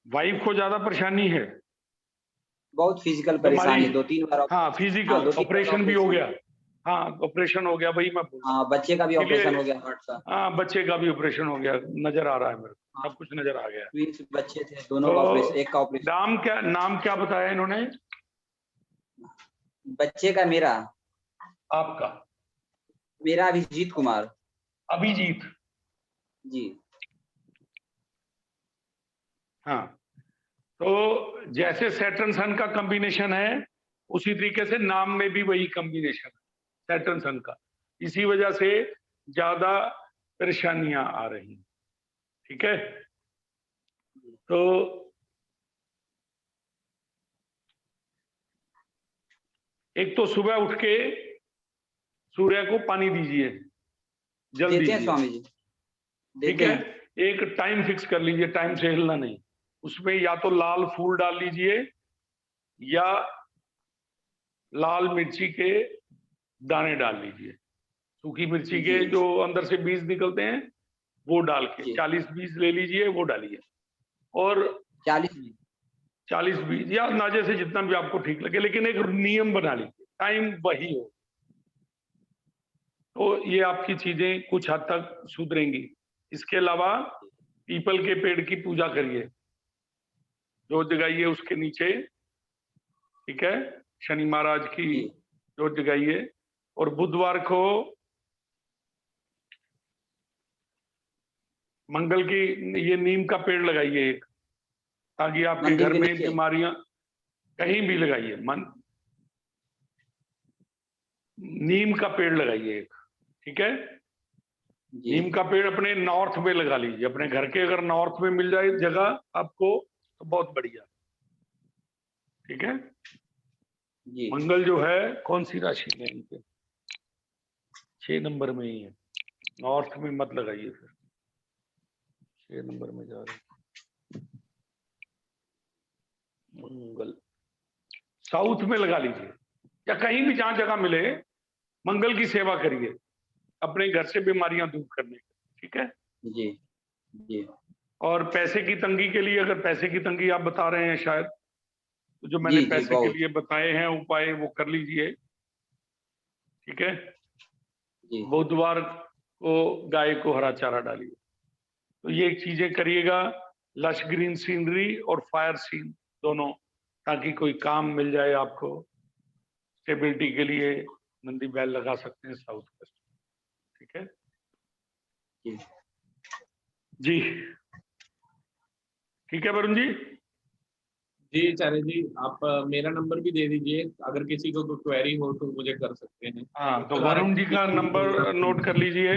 A: वाइफ को ज्यादा परेशानी है,
J: बहुत फिजिकल परेशानी, 2-3 बार।
A: हाँ फिजिकल ऑपरेशन भी हो गया। हाँ ऑपरेशन हो गया भाई, मैं
J: हाँ बच्चे का भी ऑपरेशन हो गया, हार्ट का।
A: हाँ बच्चे का भी ऑपरेशन हो गया, नजर आ रहा है मेरे को, सब कुछ नजर आ गया।
J: ट्विंस बच्चे थे, दोनों का ऑपरेशन, एक का ऑपरेशन।
A: नाम क्या बताया इन्होंने?
J: बच्चे का मेरा।
A: आपका?
J: मेरा अभिजीत कुमार।
A: अभिजीत
J: जी।
A: हाँ, तो जैसे सैटर्न सन का कॉम्बिनेशन है, उसी तरीके से नाम में भी वही कॉम्बिनेशन है सैटर्न सन का। इसी वजह से ज्यादा परेशानियां आ रही, ठीक है। तो एक तो सुबह उठ के सूर्य को पानी दीजिए, जल्दी
J: देते हैं स्वामी जी,
A: ठीक है। एक टाइम फिक्स कर लीजिए, टाइम से हिलना नहीं। उसमें या तो लाल फूल डाल लीजिए या लाल मिर्ची के दाने डाल लीजिए। सूखी मिर्ची के जो अंदर से बीज निकलते हैं वो डाल के 40 बीज ले लीजिए, वो डालिए। और 40 बीज या अंदाजे से जितना भी आपको ठीक लगे, लेकिन एक नियम बना लीजिए, टाइम वही हो, तो ये आपकी चीजें कुछ हद तक सुधरेंगी। इसके अलावा पीपल के पेड़ की पूजा करिए, जोत जगाइए उसके नीचे, ठीक है। शनि महाराज की जोत जगाइए। और बुधवार को मंगल की ये नीम का पेड़ लगाइए एक, ताकि आपके घर में बीमारियां, कहीं भी लगाइए, नीम का पेड़ लगाइए एक, ठीक है। नीम का पेड़ अपने नॉर्थ में लगा लीजिए, अपने घर के अगर नॉर्थ में मिल जाए जगह आपको तो बहुत बढ़िया, ठीक है। मंगल जो है कौन सी राशि में इनके? 6 नंबर में ही है, नॉर्थ में मत लगाइए, फिर 6 नंबर में जा रहे। मंगल साउथ में लगा लीजिए, या कहीं भी जहां जगह मिले मंगल की सेवा करिए अपने घर से बीमारियां दूर करने के, ठीक है
J: जी।
A: और पैसे की तंगी के लिए, अगर पैसे की तंगी आप बता रहे हैं शायद, तो जो मैंने पैसे के लिए बताए हैं उपाय वो कर लीजिए, ठीक है। बुधवार को गाय को हरा चारा डालिए। तो ये चीजें करिएगा, लश ग्रीन सीनरी और फायर सीन दोनों, ताकि कोई काम मिल जाए आपको। स्टेबिलिटी के लिए नंदी बैल लगा सकते हैं साउथ वेस्ट, ठीक है जी। ठीक है वरुण जी।
B: जी आचार्य जी, आप मेरा नंबर भी दे दीजिए, अगर किसी को कोई क्वेरी हो तो मुझे कर सकते हैं।
A: हाँ, तो वरुण जी का नंबर नोट कर लीजिए।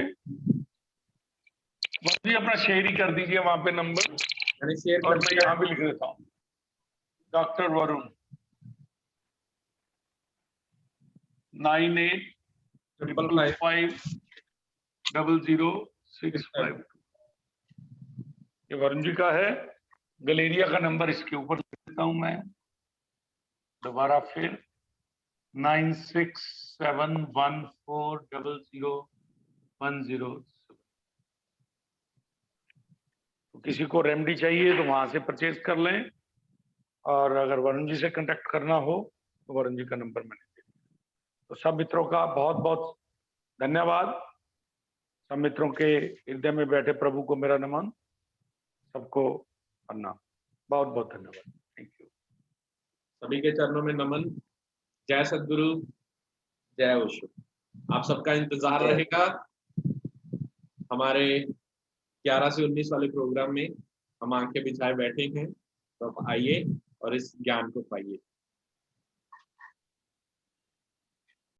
A: वरुण जी अपना शेयर ही कर दीजिए वहां पे नंबर,
B: मैंने शेयर
A: और मैं यहाँ भी लिख देता हूँ, डॉक्टर वरुण 98550065। ये वरुण जी का है। गलेरिया का नंबर इसके ऊपर देता हूं मैं दोबारा फिर, 9671400107। तो किसी को रेमेडी चाहिए तो वहां से परचेज कर लें, और अगर वरुण जी से कांटेक्ट करना हो तो वरुण जी का नंबर मैंने दे दिया। तो सब मित्रों का बहुत बहुत धन्यवाद। सब मित्रों के हृदय में बैठे प्रभु को मेरा नमन, सबको प्रणाम, बहुत बहुत धन्यवाद, थैंक यू।
B: सभी के चरणों में नमन। जय सद्गुरु, जय ओशो। आप सबका इंतजार रहेगा हमारे 11 से 19 वाले प्रोग्राम में। हम आंखें बिछाए बैठे हैं, तो आप आइए और इस ज्ञान को पाइए।